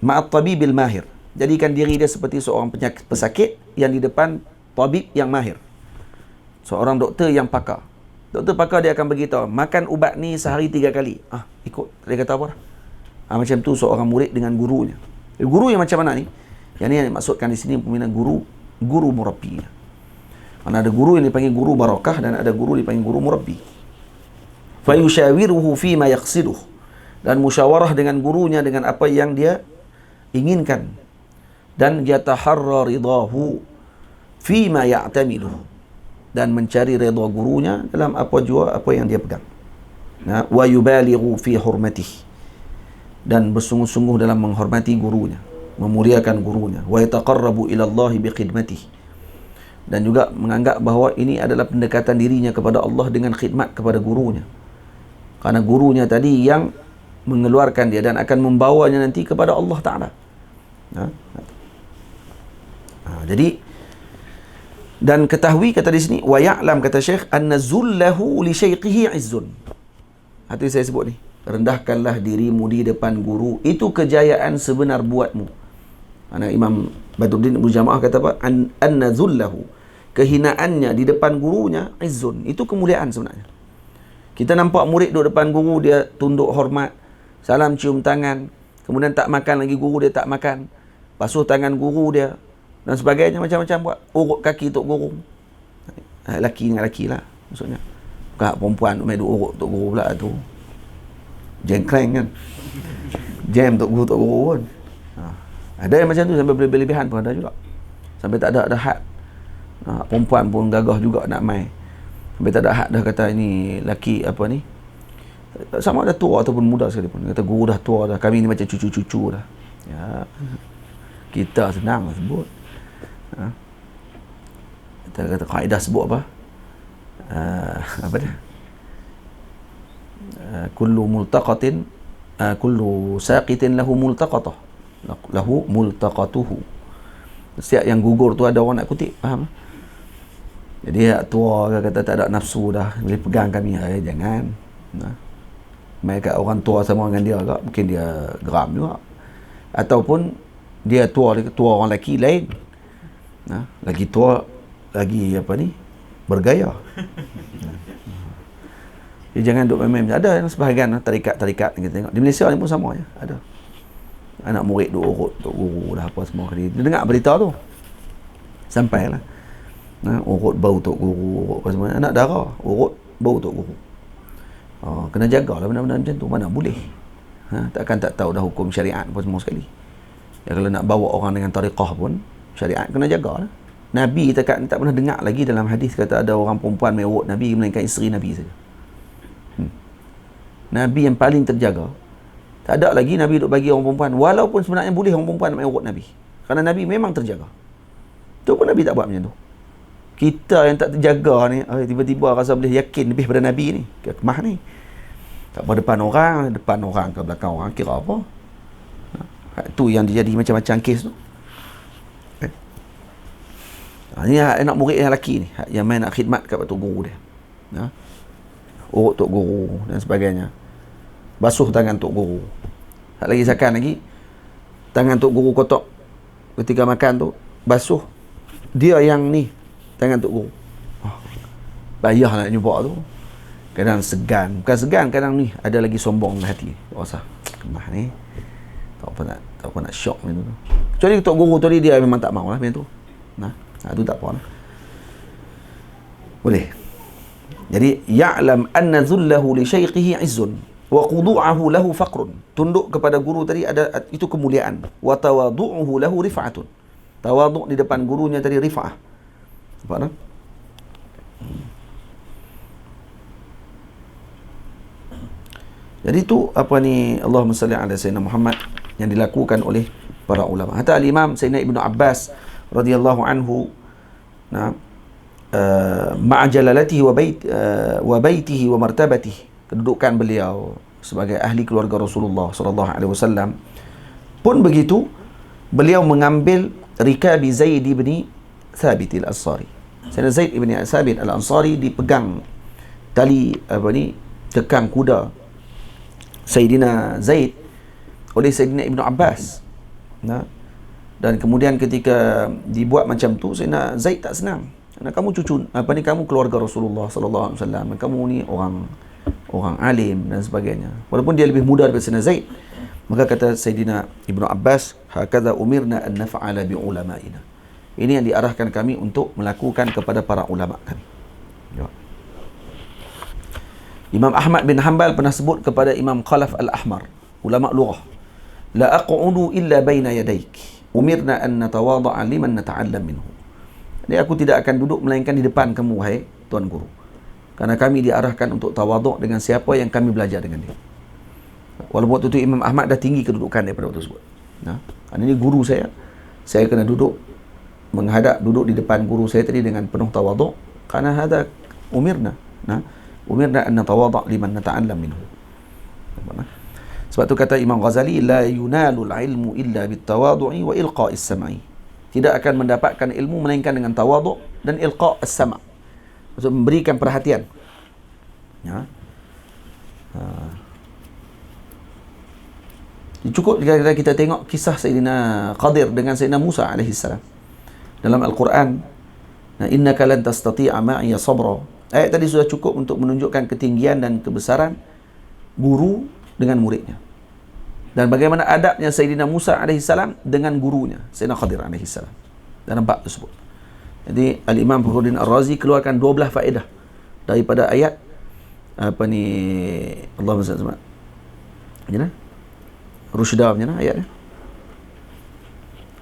ma'at tabibil mahir. Jadikan diri dia seperti seorang pesakit yang di depan tabib yang mahir. Seorang doktor yang pakar. Doktor pakar dia akan beritahu, makan ubat ni sehari 3 kali. Ikut. Dia kata apa dah? Macam tu seorang murid dengan gurunya. Guru yang macam mana ni? Yang ni yang dimaksudkan di sini pembinaan guru murabbi. Mana ada guru yang dipanggil guru barakah dan ada guru dipanggil guru murabbi. Fa yushawiruhu fi ma yaqsiduh. Dan musyawarah dengan gurunya dengan apa yang dia inginkan. Dan yataharra ridahu fi ma ya'tamiluh. Dan mencari redha gurunya dalam apa yang dia pegang. Wa yubalighu fi hurmatihi. Dan bersungguh-sungguh dalam menghormati gurunya, memuliakan gurunya. Wa yataqarrabu ila Allah bikhidmatihi. Dan juga menganggap bahawa ini adalah pendekatan dirinya kepada Allah dengan khidmat kepada gurunya. Karena gurunya tadi yang mengeluarkan dia dan akan membawanya nanti kepada Allah Ta'ala. Jadi, dan ketahui kata di sini, wa ya'lam kata Syekh, anna zullahu li syaykhihi izzun. Itu saya sebut ni. Rendahkanlah dirimu di depan guru, itu kejayaan sebenar buatmu. Imam Badruddin Ibnu Jamaah kata apa? Anna zullahu, kehinaannya di depan gurunya, izzun, itu kemuliaan sebenarnya. Kita nampak murid duduk depan guru, dia tunduk hormat, salam cium tangan, kemudian tak makan lagi guru, dia tak makan, basuh tangan guru dia dan sebagainya, macam-macam buat, urut kaki untuk guru. Laki dengan laki lah maksudnya, bukan perempuan main duk urut untuk guru pula tu. Jengkleng kan, jam untuk guru pun. Ada yang macam tu sampai berlebihan pun ada juga, sampai tak ada had. Perempuan pun gagah juga nak main, sampai tak ada had dah, kata ini laki apa ni, sama ada tua ataupun muda sekalipun, kata guru dah tua dah, kami ni macam cucu-cucu dah. Kita senang lah sebut. Kita kata kaedah sebut apa, apa dia, kullu saqitin lahu multaqatuhu. Setiap yang gugur tu ada orang nak kutip, faham? Jadi tua kata tak ada nafsu dah, boleh pegang kami. Jangan. Mereka orang tua sama dengan dia agak, mungkin dia geram juga. Ataupun dia tua orang lelaki lain. Lagi tua, lagi bergaya. Jadi jangan duk main-main. Ada sebahagian tarikat kita tengok. Di Malaysia ni pun sama je, ada. Anak murid duk urut, duk guru dah apa semua kali. Dia dengar berita tu. Sampailah. Urut bau tok guru, urut apa semua. Anak dara, urut bau tok guru. Kena jagalah benda-benda macam tu. Mana boleh. Takkan tak tahu dah hukum syariat apa semua sekali. Ya, kalau nak bawa orang dengan tariqah pun, syariat kena jagalah. Nabi tak pernah dengar lagi dalam hadis kata ada orang perempuan mai urut Nabi melainkan isteri Nabi saja. Nabi yang paling terjaga. Tak ada lagi Nabi duk bagi orang perempuan, walaupun sebenarnya boleh orang perempuan mai urut Nabi. Kerana Nabi memang terjaga. Tu pun Nabi tak buat macam tu. Kita yang tak terjaga ni, tiba-tiba rasa boleh yakin lebih pada Nabi ni. Kemah ni. Tak apa depan orang ke belakang orang, kira apa? Tu yang dia jadi macam-macam kes tu. Ini anak murid yang lelaki ni, yang main nak khidmat kat tok guru dia. Urut tok guru dan sebagainya. Basuh tangan tok guru. Tak lagi sakan lagi, tangan tok guru kotak ketika makan tu, basuh. Dia yang ni, tangan tok guru. Bayah nak jumpa tu. Kadang segan. Bukan segan, kadang ni ada lagi sombong dalam hati. Rasa, kemah ni. Tak apa nak syok macam tu. Kecuali tok guru tu dia memang tak mau lah macam tu. Tu tak apa lah. Boleh. Jadi, ya'lam anna zullahu li syaikhihi izzun wa qudu'ahu lahu faqrun. Tunduk kepada guru tadi itu kemuliaan. Wa tawadu'uhu lahu rifa'atun. Tawaduk di depan gurunya tadi rifa'ah. Nampak tak? Jadi itu Allahumma salli ala Sayyidina Muhammad yang dilakukan oleh para ulama. Hatta al-Imam Sayyidina Ibnu Abbas radhiyallahu anhu ma'a jalalatihi wa baitihi wa martabatihi, kedudukan beliau sebagai ahli keluarga Rasulullah sallallahu alaihi wasallam pun begitu, beliau mengambil rikabi Zaid bin Thabit al-Ansari. Sayyidina Zaid bin Thabit al-Ansari dipegang tali tekang kuda Sayyidina Zaid oleh Sayyidina Ibnu Abbas. Dan kemudian ketika dibuat macam tu, Sayyidina Zaid tak senang. Karena kamu kamu keluarga Rasulullah sallallahu alaihi wasallam. Kamu ni orang alim dan sebagainya. Walaupun dia lebih muda daripada Sayyidina Zaid, maka kata Sayyidina Ibnu Abbas, hakadha umirna an naf'ala bi ulama'ina. Ini yang diarahkan kami untuk melakukan kepada para ulama kami. Imam Ahmad bin Hanbal pernah sebut kepada Imam Khalaf al-Ahmar, ulama lughah, la aq'udu illa baina yadayk. Umirna an natawada'a liman nata'allam minhu. Jadi aku tidak akan duduk melainkan di depan kamu, wahai tuan guru. Karena kami diarahkan untuk tawaduk dengan siapa yang kami belajar dengan dia. Walaupun waktu itu Imam Ahmad dah tinggi kedudukan daripada waktu tersebut. Ini guru saya kena duduk duduk di depan guru saya tadi dengan penuh tawaduk. Karena hada umirna. Umirna an natawada' liman nata'allam minhu. Sebab tu kata Imam Ghazali, la yunalul ilmu illa bitawadu'i wa ilqa'is sam'i. Tidak akan mendapatkan ilmu melainkan dengan tawaduk dan ilqa' as-sam'. Maksud memberikan perhatian. Cukup jika kita tengok kisah Sayyidina Qadir dengan Sayyidina Musa alaihi salam dalam Al-Quran. Innaka lan tastati'a ma'iya sabra. Ayat tadi sudah cukup untuk menunjukkan ketinggian dan kebesaran guru dengan muridnya. Dan bagaimana adabnya Sayyidina Musa AS dengan gurunya, Sayyidina Khadir AS. Dalam bab tersebut. Jadi, Al-Imam Fakhruddin Ar-Razi keluarkan 12 faedah daripada ayat Allahumma salli ala Muhammad. Rusydah macam mana ayatnya?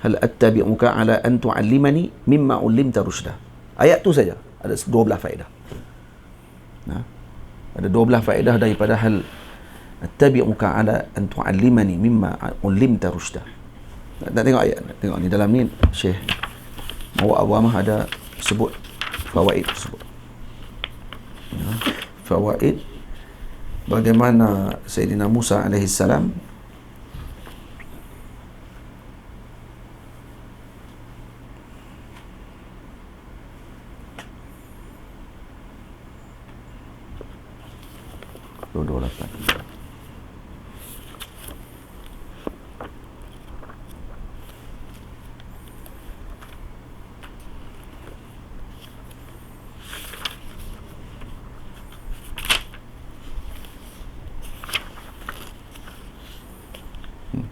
Hal attabi'uka ala an tu'allimani mimma 'ullimta rusydah. Ayat tu saja ada 12 faedah. Ada 12 faedah daripada hal attabi'uka ala an tu'allimani mimma 'ullimta rusydah. Nak tengok ayat, tengok ni dalam ni Syekh Mawad Awamah ada sebut fawaid tersebut. Fawaid bagaimana Sayyidina Musa alaihi salam 228.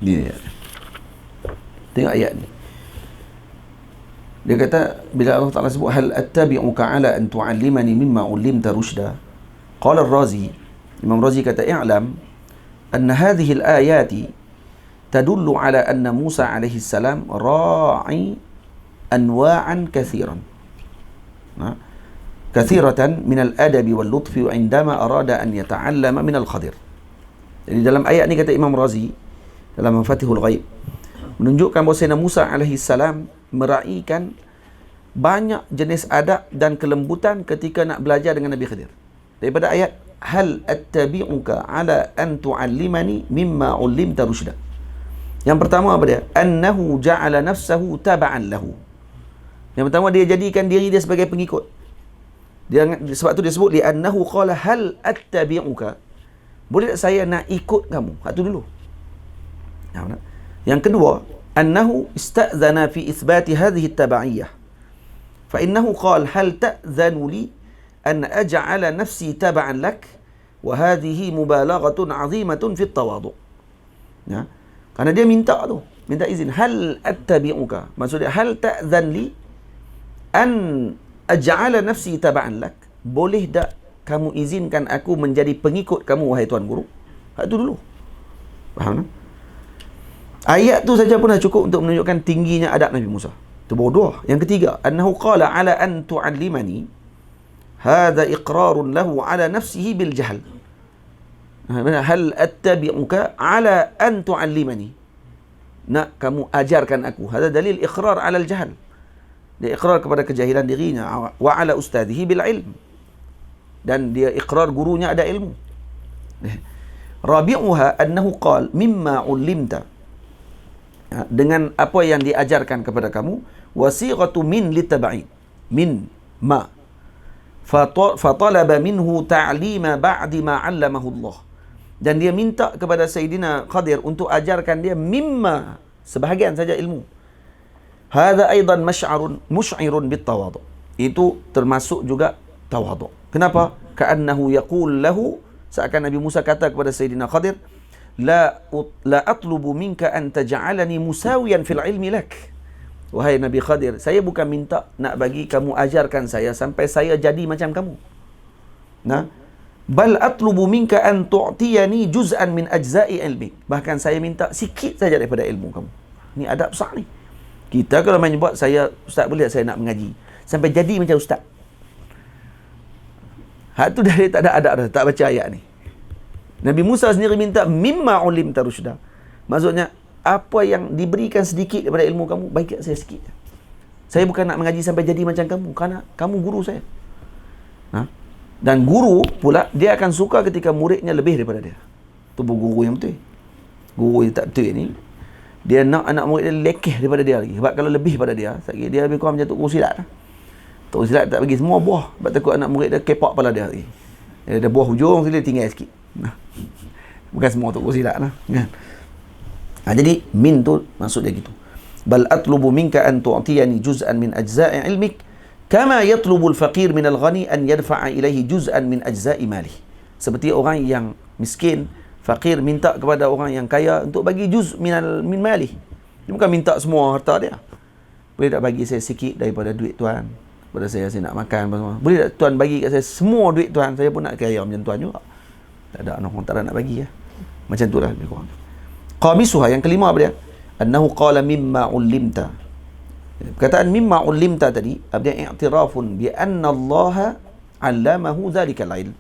Ni ayat. Tengok ayat ni. Dia kata bila Allah Taala sebut hal attabi'uka ala an tu'allimani mimma 'ullimta rushda. Qala ar-Razi, Imam Razi kata i'lam anna hadhihi al-ayati tadullu ala anna Musa alaihi salam ra'i anwa'an kathiran. Kathiratan min al-adabi wal lutfi 'indama arada an yata'allama min al-Khadir. Jadi dalam ayat ni kata Imam Razi dalam Mafatihul Ghaib menunjukkan bahawa Sayyidina Musa alaihi salam meraihkan banyak jenis adab dan kelembutan ketika nak belajar dengan Nabi Khidir. Daripada ayat hal attabi'uka ala an tu'allimani mimma 'ullimta rushda. Yang pertama apa dia? Annahu ja'ala nafsahu taba'an lahu. Yang pertama dia jadikan diri dia sebagai pengikut. Dia sebab tu dia sebut li annahu qala hal attabi'uka. Boleh tak saya nak ikut kamu? Hak tu dulu. Yang kedua, annahu ista'zana fi itsbati hadhihi at-taba'iyyah. Fa innahu qala hal ta'zanu li an aj'ala nafsi tab'an lak wa hadhihi mubalaghatun 'azimatun fi at-tawadhu'. Ya. Karena dia minta izin hal attabi'uka. Maksudnya hal ta'zan li an aj'ala nafsi tab'an lak. Boleh tak kamu izinkan aku menjadi pengikut kamu wahai tuan guru? Hak tu dulu. Faham tak? Ayat tu saja pun dah cukup untuk menunjukkan tingginya adab Nabi Musa. Itu bodoh. Yang ketiga, annahu qala ala an tu'allimani. Hadha iqrarun lahu ala nafsihi bil jahl. Hal attabi'uka ala an tu'allimani. Nak kamu ajarkan aku. Hadha dalil iqrar ala al jahl. Dia iqrar kepada kejahilan dirinya. Wa ala ustadhihi bil ilm. Dan dia iqrar gurunya ada ilmu. Rabi'uha annahu qala mimma 'ullimta. Dengan apa yang diajarkan kepada kamu, wasighatu min litab'id min ma fatalaba minhu ta'lima ba'di ma 'allamahu Allah. Dan dia minta kepada Sayyidina Khadir untuk ajarkan dia mimma, sebahagian saja ilmu. Hadha aidan mush'irun bitawadhu. Itu termasuk juga tawadhu. Kenapa? Ka'annahu yaqul lahu, seakan Nabi Musa kata kepada Sayyidina Khadir, La atlubu minka an taj'alani musawiyan fil ilmi lak. Wahai Nabi Khadir, saya bukan minta nak bagi kamu ajarkan saya sampai saya jadi macam kamu. Nah, bal atlubu minka an tu'tiyani juz'an min ajza'i ilmi. Bahkan saya minta sikit saja daripada ilmu kamu. Ni adab besar ni. Kita kalau main buat saya ustaz boleh saya nak mengaji sampai jadi macam ustaz. Hak tu dah tak ada adab dah, tak baca ayat ni. Nabi Musa sendiri minta mimma 'ullimta rusyda. Maksudnya apa yang diberikan sedikit daripada ilmu kamu, bagi saya sikit. Saya bukan nak mengaji sampai jadi macam kamu, kerana kamu guru saya. Dan guru pula dia akan suka ketika muridnya lebih daripada dia. Tu guru yang betul. Guru yang tak betul ni, dia nak anak murid dia lekeh daripada dia lagi. Sebab kalau lebih daripada dia, dia lebih kurang macam Tok Guru Silat. Tok Guru Silat tak bagi semua buah, sebab takut anak murid dia kepak kepala dia lagi. Dia ada buah hujung, dia tinggal sikit. Bukan semua Tok Guru Silat lah, kan? Jadi min tu maksud dia gitu. Bal atlubu minka an tu'tiyani juz'an min ajza'i ilmik kama yatlubu al-faqir min al-ghani an yadfa'a ilaihi juz'an min ajza'i malih. Seperti orang yang miskin, fakir minta kepada orang yang kaya untuk bagi juz' min malih. Dia bukan minta semua harta dia. Boleh tak bagi saya sikit daripada duit tuan? Pada saya nak makan apa semua. Boleh tak tuan bagi kat saya semua duit tuan? Saya pun nak kaya macam tuan juga. Tak ada orang tak nak bagi ya. Macam tu lah lebih kurang. Qamisuha, yang kelima apa dia? Annahu qala mimma 'ullimta. Perkataan mimma 'ullimta tadi dia i'tirafun bi anna Allah 'allamahu dzalikal ilm.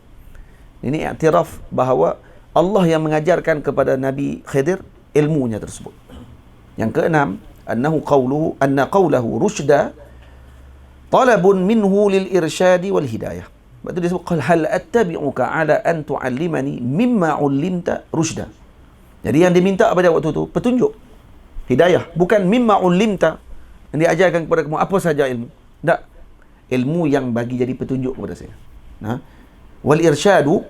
Ini i'tiraf bahawa Allah yang mengajarkan kepada Nabi Khidir ilmunya tersebut. Yang keenam, annahu qawluhu rusyda talabun minhu lil irsyadi wal hidayah. Sebab tu dia sebut hal attabi'uka ala an tu'allimani mimma 'ullimta rusyda. Jadi yang diminta pada waktu tu petunjuk, hidayah, bukan mimma 'ullimta yang diajarkan kepada kamu apa saja ilmu. Tak, ilmu yang bagi jadi petunjuk kepada saya. Wal irsyadu,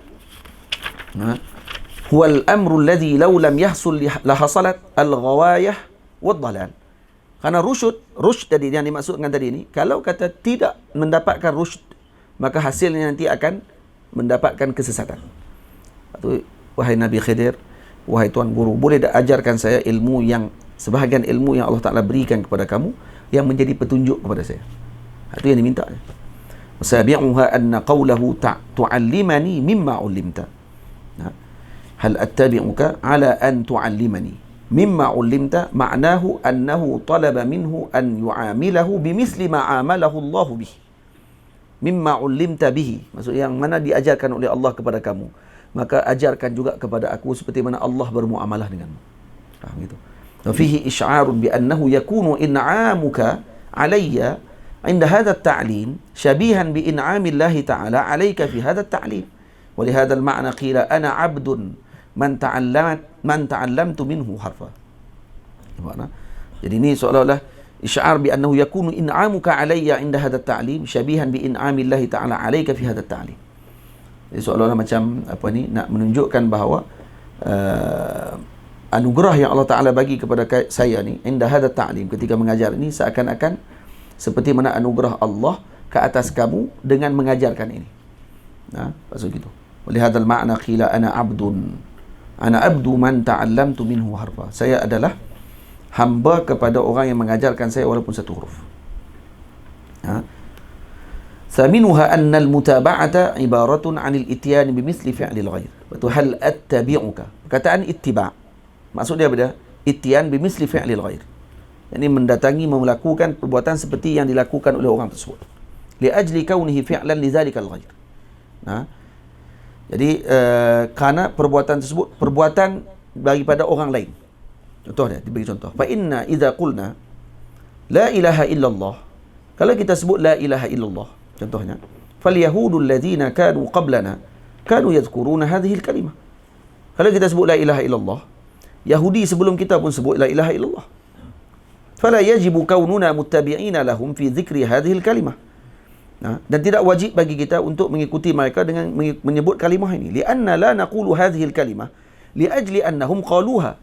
Ha? Huwal amru alladhi law lam yahsul lahasalat al-ghawayah wad-dhalal. Karena rusyd tadi yang dimaksudkan tadi ni, kalau kata tidak mendapatkan rusyd, maka hasilnya nanti akan mendapatkan kesesatan. Itu, wahai Nabi Khidir, wahai Tuan Guru, boleh tak ajarkan saya ilmu yang, sebahagian ilmu yang Allah Ta'ala berikan kepada kamu, yang menjadi petunjuk kepada saya. Itu yang diminta. Sabi'uha anna qawlahu tu'allimani mimma ulimta. Hal attabi'uka ala an tu'allimani mimma ulimta, ma'nahu annahu talaba minhu an yu'amilahu bimisli ma'amalahu Allah bih. Mimma ulimta bihi, maksud yang mana diajarkan oleh Allah kepada kamu, maka ajarkan juga kepada aku seperti mana Allah bermuamalah denganmu. Gitu. Wa fihi isy'arun bi annahu yakunu in'amuka alayya inda hadha at-ta'lim shabihan bi in'ami Allah ta'ala alayka fi hadha at-ta'lim. Wa li hadha al-ma'na qila ana 'abdun man ta'allamtu minhu harfa. Makna, jadi ini seolah-olah isy'ar bi annahu yakunu in'amuka alayya inda hadha at-ta'lim shabihan bi in'ami Allah ta'ala alayka fi hadha at-ta'lim. Jadi seolah-olah macam apa ni, nak menunjukkan bahawa anugerah yang Allah Ta'ala bagi kepada saya ni inda hadha at-ta'lim, ketika mengajar ini, seakan-akan seperti mana anugerah Allah ke atas kamu dengan mengajarkan ini. Maksud gitu. Oleh hadzal ma'na qila ana abdu man ta'allamtu minhu harfa. Saya adalah hamba kepada orang yang mengajarkan saya walaupun satu huruf. Thaminuha anna al-mutaba'ata ibaratun 'anil ityan bimithli fi'lil ghair. Wa hal attabi'uka. Perkataan ittiba' maksud dia apa? Ityan bimithli fi'lil ghair. Yakni mendatangi, melakukan perbuatan seperti yang dilakukan oleh orang tersebut. Li ajli kaunihi fi'lan li dzalikal ghair. Jadi kerana perbuatan tersebut perbuatan daripada orang lain. Contoh dia, diberi contoh. Fa inna idza qulna la ilaha illallah, kalau kita sebut la ilaha illallah, contohnya, fal yahudul ladzina kanu qablana kanu yadhkuruna hadhihi al-kalimah. Kalau kita sebut la ilaha illallah, Yahudi sebelum kita pun sebut la ilaha illallah. Fala yajibu kaununa muttabi'ina lahum fi dhikri hadhihi al-kalimah. Dan tidak wajib bagi kita untuk mengikuti mereka dengan menyebut kalimah ini. Lianna la naqulu hadhihi al-kalimah li ajli annahum qaluha.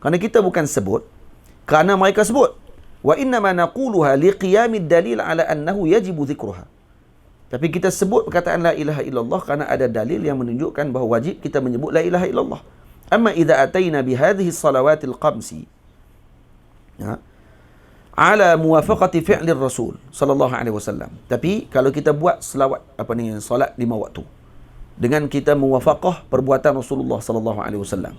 Kerana kita bukan sebut kerana mereka sebut. Wa inna ma naquluha li qiyamid dalil ala annahu yajibu dhikruha. Tapi kita sebut perkataan la ilaha illallah kerana ada dalil yang menunjukkan bahawa wajib kita menyebut la ilaha illallah. Amma idza ataina bi hadhihi as-salawatil khamsi ala muwafaqati fi'lir Rasul sallallahu alaihi wasallam. Tapi kalau kita buat selawat solat 5 waktu dengan kita muwafaqah perbuatan Rasulullah sallallahu alaihi wasallam,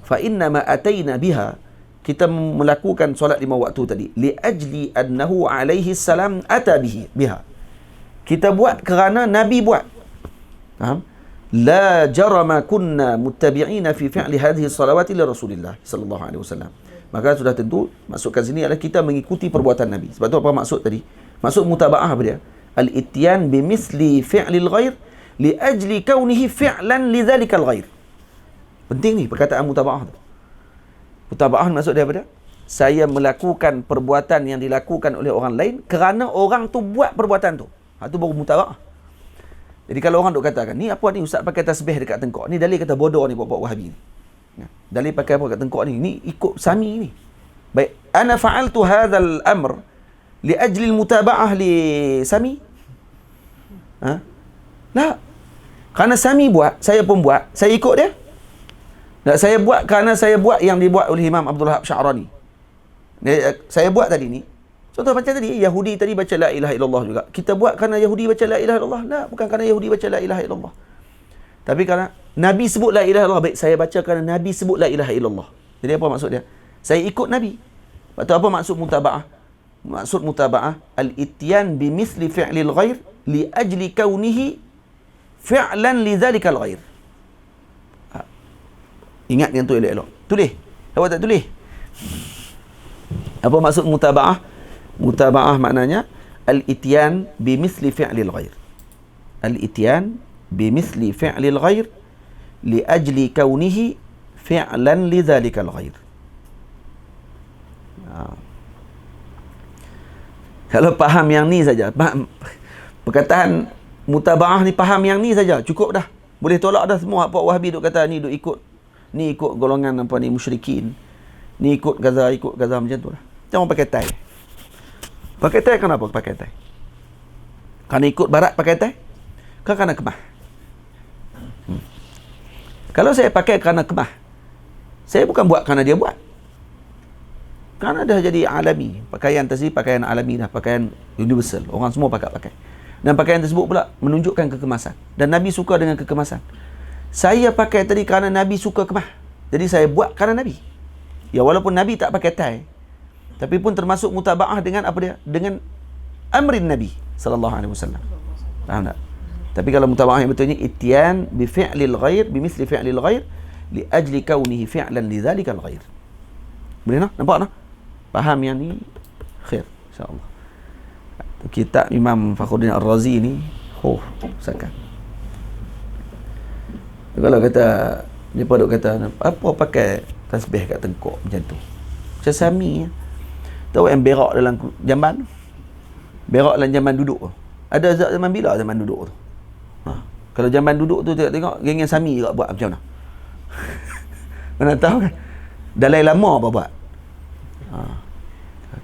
fa inna ma ataina biha, kita melakukan solat 5 waktu tadi li ajli annahu alaihi salam ata biha. Kita buat kerana Nabi buat. Faham? La jarama kunna muttabi'ina fi fi'li hadhihi salawati li Rasulillah sallallahu alaihi wasallam. Maka sudah tentu masukkan sini adalah kita mengikuti perbuatan Nabi. Sebab tu apa maksud tadi? Maksud mutaba'ah apa dia? Al-ityan bimithli fi'lil ghair li ajli kaunihi fi'lan li dzalikal ghair. Penting ni perkataan mutaba'ah tu. Mutaba'ah maksud dia apa dia? Saya melakukan perbuatan yang dilakukan oleh orang lain kerana orang tu buat perbuatan tu. Itu baru mutaba'ah. Jadi kalau orang duk katakan, ni apa ni ustaz pakai tasbih dekat tengkok. Ni dalil kata bodoh ni buat Wahabi ni. Dalil pakai apa kat tengkok ni ikut Sami ni. Baik, ana fa'altu hadzal amr li ajli al-mutaba'ah li Sami. La. Kerana Sami buat, saya pun buat, saya ikut dia. Tak, saya buat kerana saya buat yang dibuat oleh Imam Abdul Wahab Sya'rani. Saya buat tadi ni. Contoh macam tadi, Yahudi tadi baca la ilaha illallah juga. Kita buat kerana Yahudi baca la ilaha illallah. La, bukan kerana Yahudi baca la ilaha illallah. Tapi kerana Nabi sebut la ilaha illallah, baik saya baca kerana Nabi sebut la ilaha illallah. Jadi apa maksud dia? Saya ikut Nabi. Lepas tu apa maksud mutaba'ah? Maksud mutaba'ah al-ityan bimithli fi'lil ghair li ajli kaunihi fi'lan li dzalikal ghair. Ingat yang tu elok-elok. Tulis. Awak tak tulis? Apa maksud mutaba'ah? Mutaba'ah maknanya al-ityan bimithli fi'lil ghair. Al-ityan bimithli fi'lil ghair li ajli kaunihi fi'lan li dzalikal ghair. Kalau faham yang ni saja, perkataan mutaba'ah ni faham yang ni saja, cukup dah. Boleh tolak dah semua apa Wahabi duk kata ni ikut golongan apa ni musyrikin. Ni ikut Gaza macam tu lah. Jangan pakai tai. Pakai tai kenapa pakai tai? Kerana ikut barat pakai tai? Kerana kemah. Kalau saya pakai kerana kemah, saya bukan buat kerana dia buat. Kerana dah jadi alami. Pakaian tersebut pakaian alami dah, pakaian universal. Orang semua pakai. Dan pakaian tersebut pula menunjukkan kekemasan. Dan Nabi suka dengan kekemasan. Saya pakai tadi kerana Nabi suka kemah. Jadi saya buat kerana Nabi. Ya, walaupun Nabi tak pakai tai, tapi pun termasuk mutabaah dengan apa dia? Dengan amrin Nabi sallallahu alaihi wasallam. Faham tak? Tapi kalau mutabaah yang betulnya ityan bi fi'lil ghair bimithli fi'lil ghair li ajli kaunihi fi'lan li dzalikal ghair. Boleh nak? Nampak tak? Faham yang ni? Khair insya-Allah. Kitab Imam Fakhruddin Ar-Razi ni, sakan. Kalau kata depa duk kata apa pakai tasbih kat tengkuk macam tu. Macam Sami ya. Tahu yang berak dalam jamban? Berak dalam jamban duduk tu. Ada zaman bila zaman duduk tu? Kalau jamban duduk tu tengok geng Sami juga buat macam mana? Mana tahu kan? Dalai Lama apa buat?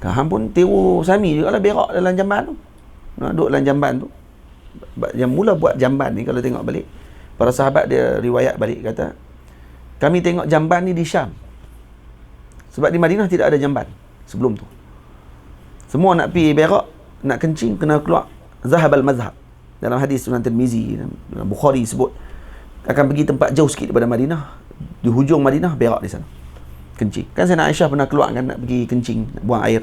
Hang pun tiru Sami jugalah berak dalam jamban tu. Duduk dalam jamban tu. Yang mula buat jamban ni kalau tengok balik, para sahabat dia riwayat balik kata, kami tengok jamban ni di Syam. Sebab di Madinah tidak ada jamban sebelum tu. Semua nak pergi berak, nak kencing, kena keluar zahabal mazhab. Dalam hadis Sunan Tirmizi, dalam Bukhari sebut, akan pergi tempat jauh sikit daripada Madinah, di hujung Madinah, berak di sana, kencing. Kan Sayyidina Aisyah pernah keluar kan, nak pergi kencing, nak buang air,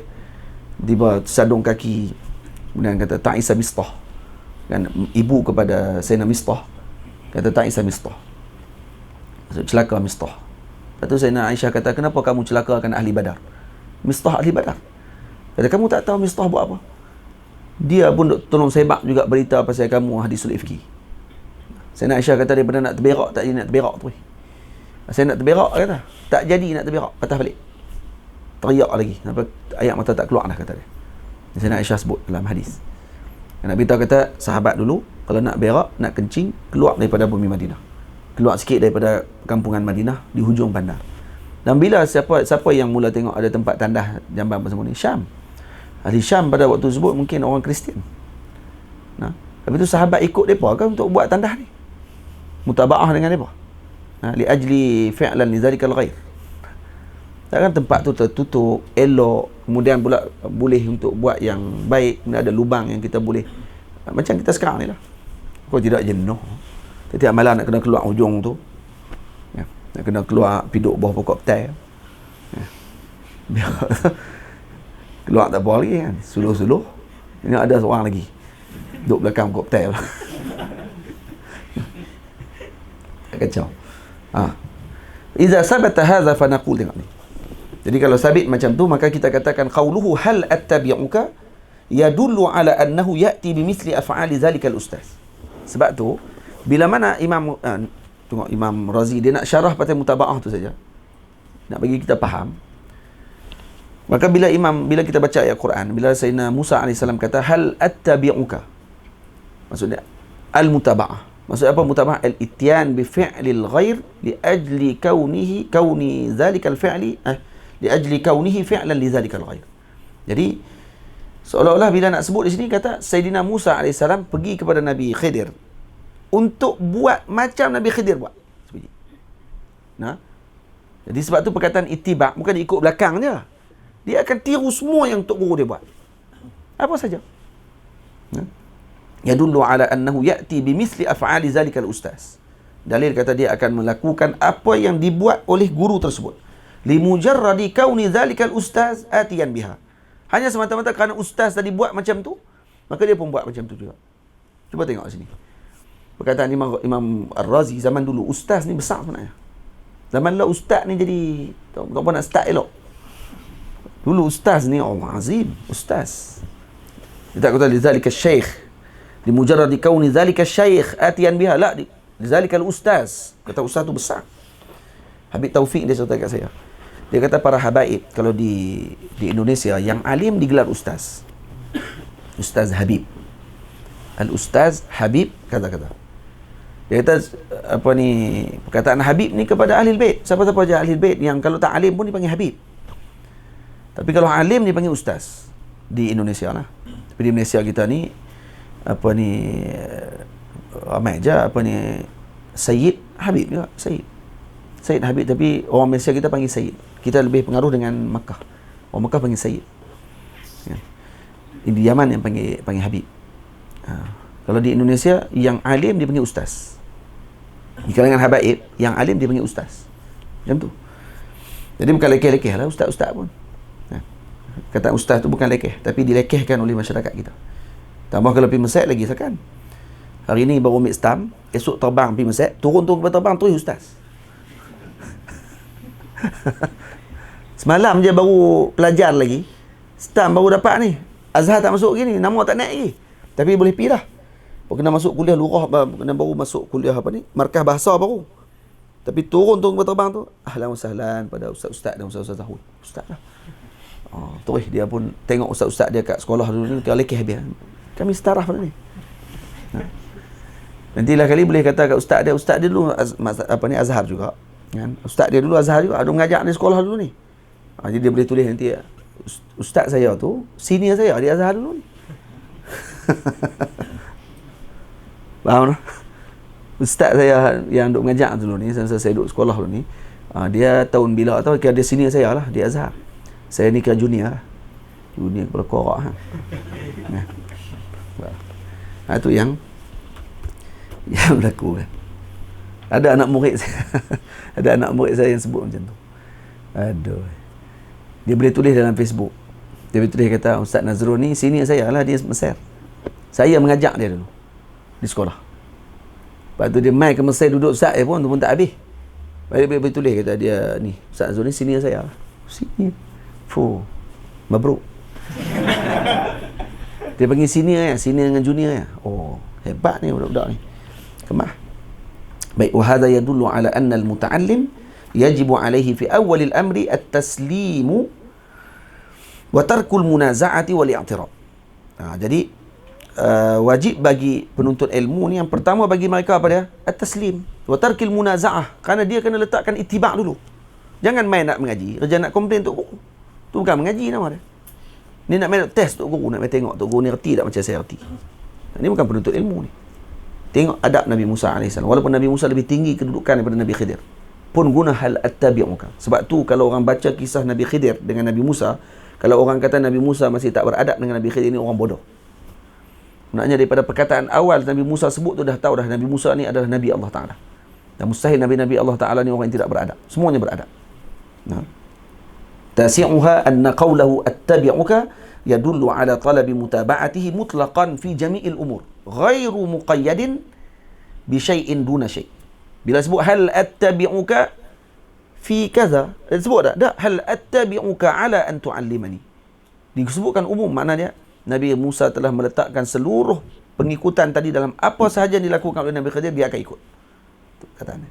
tiba tersadung kaki, kemudian kata Ta'isa Mistah, kan, ibu kepada Sayyidina Mistah, kata Ta'isa Mistah, maksud celaka Mistah. Lepas tu Sayyidina Aisyah kata, kenapa kamu celakakan ahli Badar? Mistah ahli Badar. Kata, kamu tak tahu Mistah buat apa? Dia pun tolong sebab juga berita pasal kamu hadisul ifki. Sayyidina Aisyah kata, daripada nak terberak, tak jadi nak terberak tu. Saya nak terberak, kata, tak jadi nak terberak, patah balik. Teriak lagi, sampai ayat mata tak keluar dah, kata dia. Sayyidina Aisyah sebut dalam hadis. Nabi tahu kata, sahabat dulu kalau nak berak, nak kencing, keluar daripada bumi Madinah, keluar sikit daripada kampungan Madinah di hujung bandar. Dan bila siapa yang mula tengok ada tempat tandas jamban apa semua ni? Syam. Ahli Syam pada waktu tersebut mungkin orang Kristian. Tapi tu sahabat ikut depa kan untuk buat tandas ni, mutabaah dengan depa. Li ajli fi'lan li zalikal ghair. Takkan tempat tu tertutup, elok, kemudian pula boleh untuk buat yang baik, ada lubang yang kita boleh, macam kita sekarang ni lah. Kau tidak jenuh setiap malam nak kena keluar hujung tu, nak kena keluar piduk bawah pokok petai, keluar tak apa lagi kan, suluh-suluh. Ini ada seorang lagi duduk belakang pokok petai lah. Kacau. Iza sabata hadza fa naqul, tengok ni. Jadi kalau sabit macam tu, maka kita katakan qauluhu hal attabi'uka yadullu ala annahu ya'ti bimithli af'ali zalikal ustaz. Sebab tu bila mana Imam tengok Imam Razi dia nak syarah pasal mutabaah tu saja, nak bagi kita faham. Maka bila kita baca ayat Quran, bila Sayyidina Musa AS kata hal attabi'uka, maksudnya al-mutabaah. Maksud apa mutabaah? Al-ityan bi fi'lil ghair li ajli kauni zalikal fi'li li ajli kaunihi fi'lan li zalikal ghair. Jadi seolah-olah bila nak sebut di sini kata Sayyidina Musa AS pergi kepada Nabi Khidir untuk buat macam Nabi Khidir buat. Jadi sebab tu perkataan ittiba' bukan ikut belakang je. Dia akan tiru semua yang tok guru dia buat. Apa saja. Yadullu ala annahu ya'ti bimithli af'ali zalikal ustaz. Dalil kata dia akan melakukan apa yang dibuat oleh guru tersebut. Limujarradi kauni zalikal ustaz atiyan biha. Hanya semata-mata kerana ustaz tadi buat macam tu, maka dia pun buat macam tu juga. Cuba tengok sini. Perkataan Imam Ar-Razi zaman dulu, ustaz ni besar sebenarnya. Zaman dulu ustaz ni jadi tak apa nak start elok. Dulu ustaz ni Allah azim, ustaz. Dia tak kata lizalika syekh. Limujarradi kauni zalika syekh atiyan biha, la lizalika al-ustaz. Kata ustaz tu besar. Habib Taufik dia cerita kat saya. Dia kata para habaib kalau di Indonesia yang alim digelar ustaz. Ustaz Habib. Al-ustaz Habib kata-kata. Dia kata perkataan Habib ni kepada ahli bait. Siapa-siapa je ahli bait yang kalau tak alim pun dipanggil Habib. Tapi kalau alim dipanggil ustaz di Indonesia lah. Tapi di Malaysia kita ni ramai je Sayyid Habib juga, Sayyid Habib, tapi orang Malaysia kita panggil Sayyid. Kita lebih pengaruh dengan Makkah. Orang Makkah panggil Sayyid. Ya. Di Yaman yang panggil Habib. Kalau di Indonesia yang alim dipanggil ustaz. Di kalangan habaib yang alim dipanggil ustaz. Macam tu. Jadi bukan lekeh-lekeh lah ustaz-ustaz pun. Kata ustaz tu bukan lekeh, tapi dilekehkan oleh masyarakat kita. Tambah kalau pergi Mesir lagi sekan. Hari ni baru ambil stam, esok terbang pergi Mesir, turun terbang terus ustaz. Semalam je baru pelajar lagi. Stam baru dapat ni. Azhar tak masuk lagi ni, nama tak naik lagi. Tapi boleh pergi dah. Kena masuk kuliah lurah, kena baru masuk kuliah markah bahasa baru. Tapi turun terbang tu, ahlan wa sahlan pada ustaz-ustaz dan ustaz-ustaz Zahul. Ustaz lah. Terus dia pun tengok ustaz-ustaz dia kat sekolah dulu ni, kalau lekeh habis. Kami setaraf pada ni. Nanti lah kali boleh kata kat ustaz dia dulu Azhar juga. Kan? Ustaz dia dulu Azhar juga, ada mengajar di sekolah dulu ni. Jadi dia boleh tulis nanti, ustaz saya tu senior saya di Azhar dulu ni. Faham tak? Ustaz saya yang duk mengajar dulu ni, saya duduk sekolah dulu ni, dia tahun bila atau dia senior saya lah di Azhar. Saya ni kan junior kepala korak. Itu yang berlaku kan. Ada anak murid saya yang sebut macam tu. Aduh. Dia boleh tulis dalam Facebook. Dia boleh tulis kata Ustaz Nazrul ni senior saya lah, dia Mesir. Saya mengajak dia dulu di sekolah. Lepas tu dia mai ke Mesir, duduk Ustaz dia pun tak habis. Dia boleh tulis kata dia ni Ustaz Nazrul ni senior saya lah. Senior. Mabruk. Dia panggil senior dengan junior ya. Oh, hebat ni budak-budak ni. Kemah. Baik, wa hadha yadullu ala anna al-muta'allim yajibu alayhi fi awwal al-amri at-taslimu wa tarkul munaza'ati wal i'tirab. Jadi wajib bagi penuntut ilmu ni, yang pertama bagi mereka apa dia? At-taslim wa tarkil munaza'ah, kerana dia kena letakkan ittiba' dulu. Jangan main nak mengaji, kerja nak komplain tok guru. Tu bukan mengaji nama dia. Ni nak main test tok guru, nak main tengok tok guru ni reti tak macam saya reti. Ini bukan penuntut ilmu ni. Tengok adab Nabi Musa AS. Walaupun Nabi Musa lebih tinggi kedudukan daripada Nabi Khidir, pun guna hal attabi'uka. Sebab tu kalau orang baca kisah Nabi Khidir dengan Nabi Musa, kalau orang kata Nabi Musa masih tak beradab dengan Nabi Khidir, ini orang bodoh. Maknanya daripada perkataan awal Nabi Musa sebut tu dah tahu dah Nabi Musa ni adalah Nabi Allah Ta'ala. Dan mustahil Nabi-Nabi Allah Ta'ala ni orang yang tidak beradab. Semuanya beradab. Tasi'uha anna qawlahu attabi'uka yadullu ala talabi mutaba'atihi mutlaqan fi jami'il umur ghairu muqayyadin bi syai'in duna syai'. Bila sebut hal attabi'uka fi kaza, sebut tak? Hal attabi'uka ala an tu'allimani. Disebutkan umum, maknanya Nabi Musa telah meletakkan seluruh pengikutan tadi dalam apa sahaja yang dilakukan oleh Nabi Khidir, dia akan ikut. Itu katanya.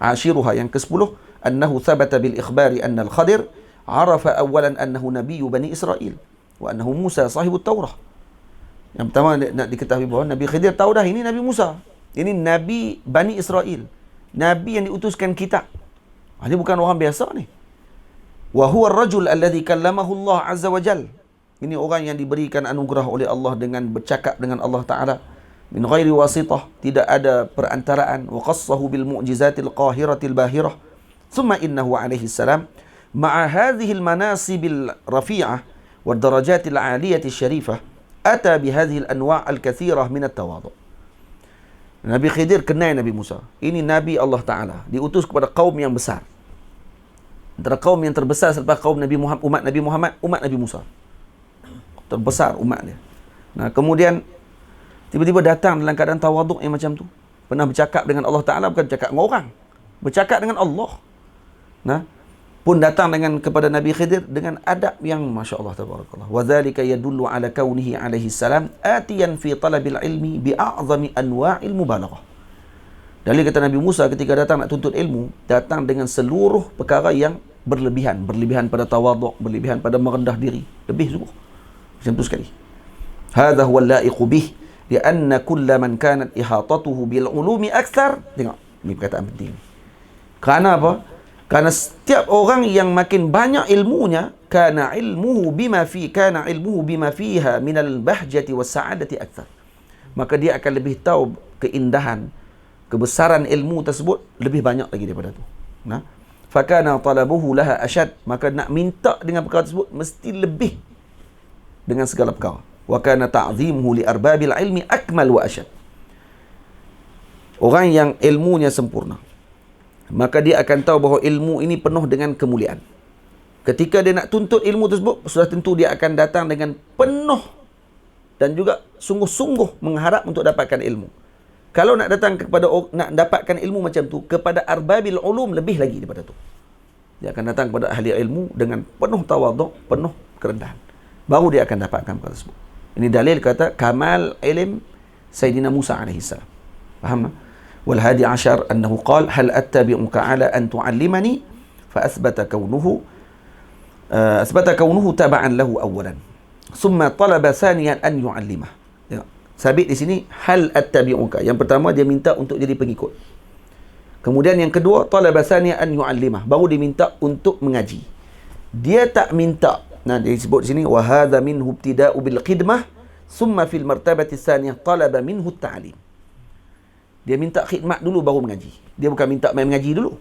Ashiruha, yang ke-10, annahu thabata bil ikhbari anna al-Khadir arafa awalan annahu nabiyyu bani Israel wa annahu Musa sahibut Taurah. Yang pertama nak diketahui bahawa Nabi Khidir tahu dah ini Nabi Musa. Ini Nabi Bani Israel. Nabi yang diutuskan kitab. Ini bukan orang biasa ni. Wa huwa ar-rajul alladhi kallamahu Allah azza wa jal. Ini orang yang diberikan anugerah oleh Allah dengan bercakap dengan Allah Ta'ala. Min ghairi wasitah, tidak ada perantaraan. Wa qassahu bil mu'jizatil qahiratil bahirah. Thumma innahu alaihi salam ma'a hadhihi al-manasibil rafi'ah wa darajatil 'aliyatil syarifah ata bi hadhihi al-anwa' al-kathirah min at-tawadhu'. Nabi Khidir kenal Nabi Musa. Ini Nabi Allah Ta'ala, diutus kepada kaum yang besar. Antara kaum yang terbesar selepas kaum Nabi Muhammad, umat Nabi Musa. Terbesar umat dia. Nah, kemudian tiba-tiba datang dalam keadaan tawaduk yang macam tu. Pernah bercakap dengan Allah Ta'ala, bukan bercakap dengan orang. Bercakap dengan Allah. Nah, pun datang kepada Nabi Khidir dengan adab yang masya-Allah tabarakallah. Wa dzalika yadullu ala kaunihi alaihi salam atiyan fi talabil ilmi bi a'zami anwa'il mubalaghah. Dalil kata Nabi Musa ketika datang nak tuntut ilmu, datang dengan seluruh perkara yang berlebihan pada tawaduk, berlebihan pada merendah diri, lebih sungguh. Macam tu sekali. Hadha huwa al-la'iqu bih lianna kulla man kanat ihatatuhu bil ulumi akthar. Tengok, ni perkataan penting. Kerana apa? Kerana setiap orang yang makin banyak ilmunya, kana ilmuhu bima fiha min al-bahjati was sa'adati akthar. Maka dia akan lebih tahu keindahan, kebesaran ilmu tersebut lebih banyak lagi daripada tu. Nah, fakana talabuhu laha ashad, maka nak minta dengan perkara tersebut mesti lebih dengan segala perkara. Wa kana ta'zimuhu li arbabil ilmi akmal wa ashad. Orang yang ilmunya sempurna, maka dia akan tahu bahawa ilmu ini penuh dengan kemuliaan. Ketika dia nak tuntut ilmu tersebut, sudah tentu dia akan datang dengan penuh dan juga sungguh-sungguh mengharap untuk dapatkan ilmu. Kalau nak datang nak dapatkan ilmu macam tu kepada arbabil ulum, lebih lagi daripada tu. Dia akan datang kepada ahli ilmu dengan penuh tawaduk, penuh kerendahan. Baru dia akan dapatkan perkara tersebut. Ini dalil kata kamal ilm Sayyidina Musa AS. Faham tak? Wal hadi ashar annahu qala hal attabi'uka ala an tu'allimani fa athbata kaunuhu taba'an lahu awwalan thumma talaba thaniyan an yu'allimah. Sabit di sini hal attabi'uka. Yang pertama dia minta untuk jadi pengikut. Kemudian yang kedua talaba thaniyan an yu'allimah, baru diminta untuk mengaji. Dia tak minta. Nah, dia sebut di sini wa hadha minhu ibtida'u bil khidmah thumma fil martabati tsaniyah talaba minhu at-ta'lim. Dia minta khidmat dulu baru mengaji. Dia bukan minta main mengaji dulu.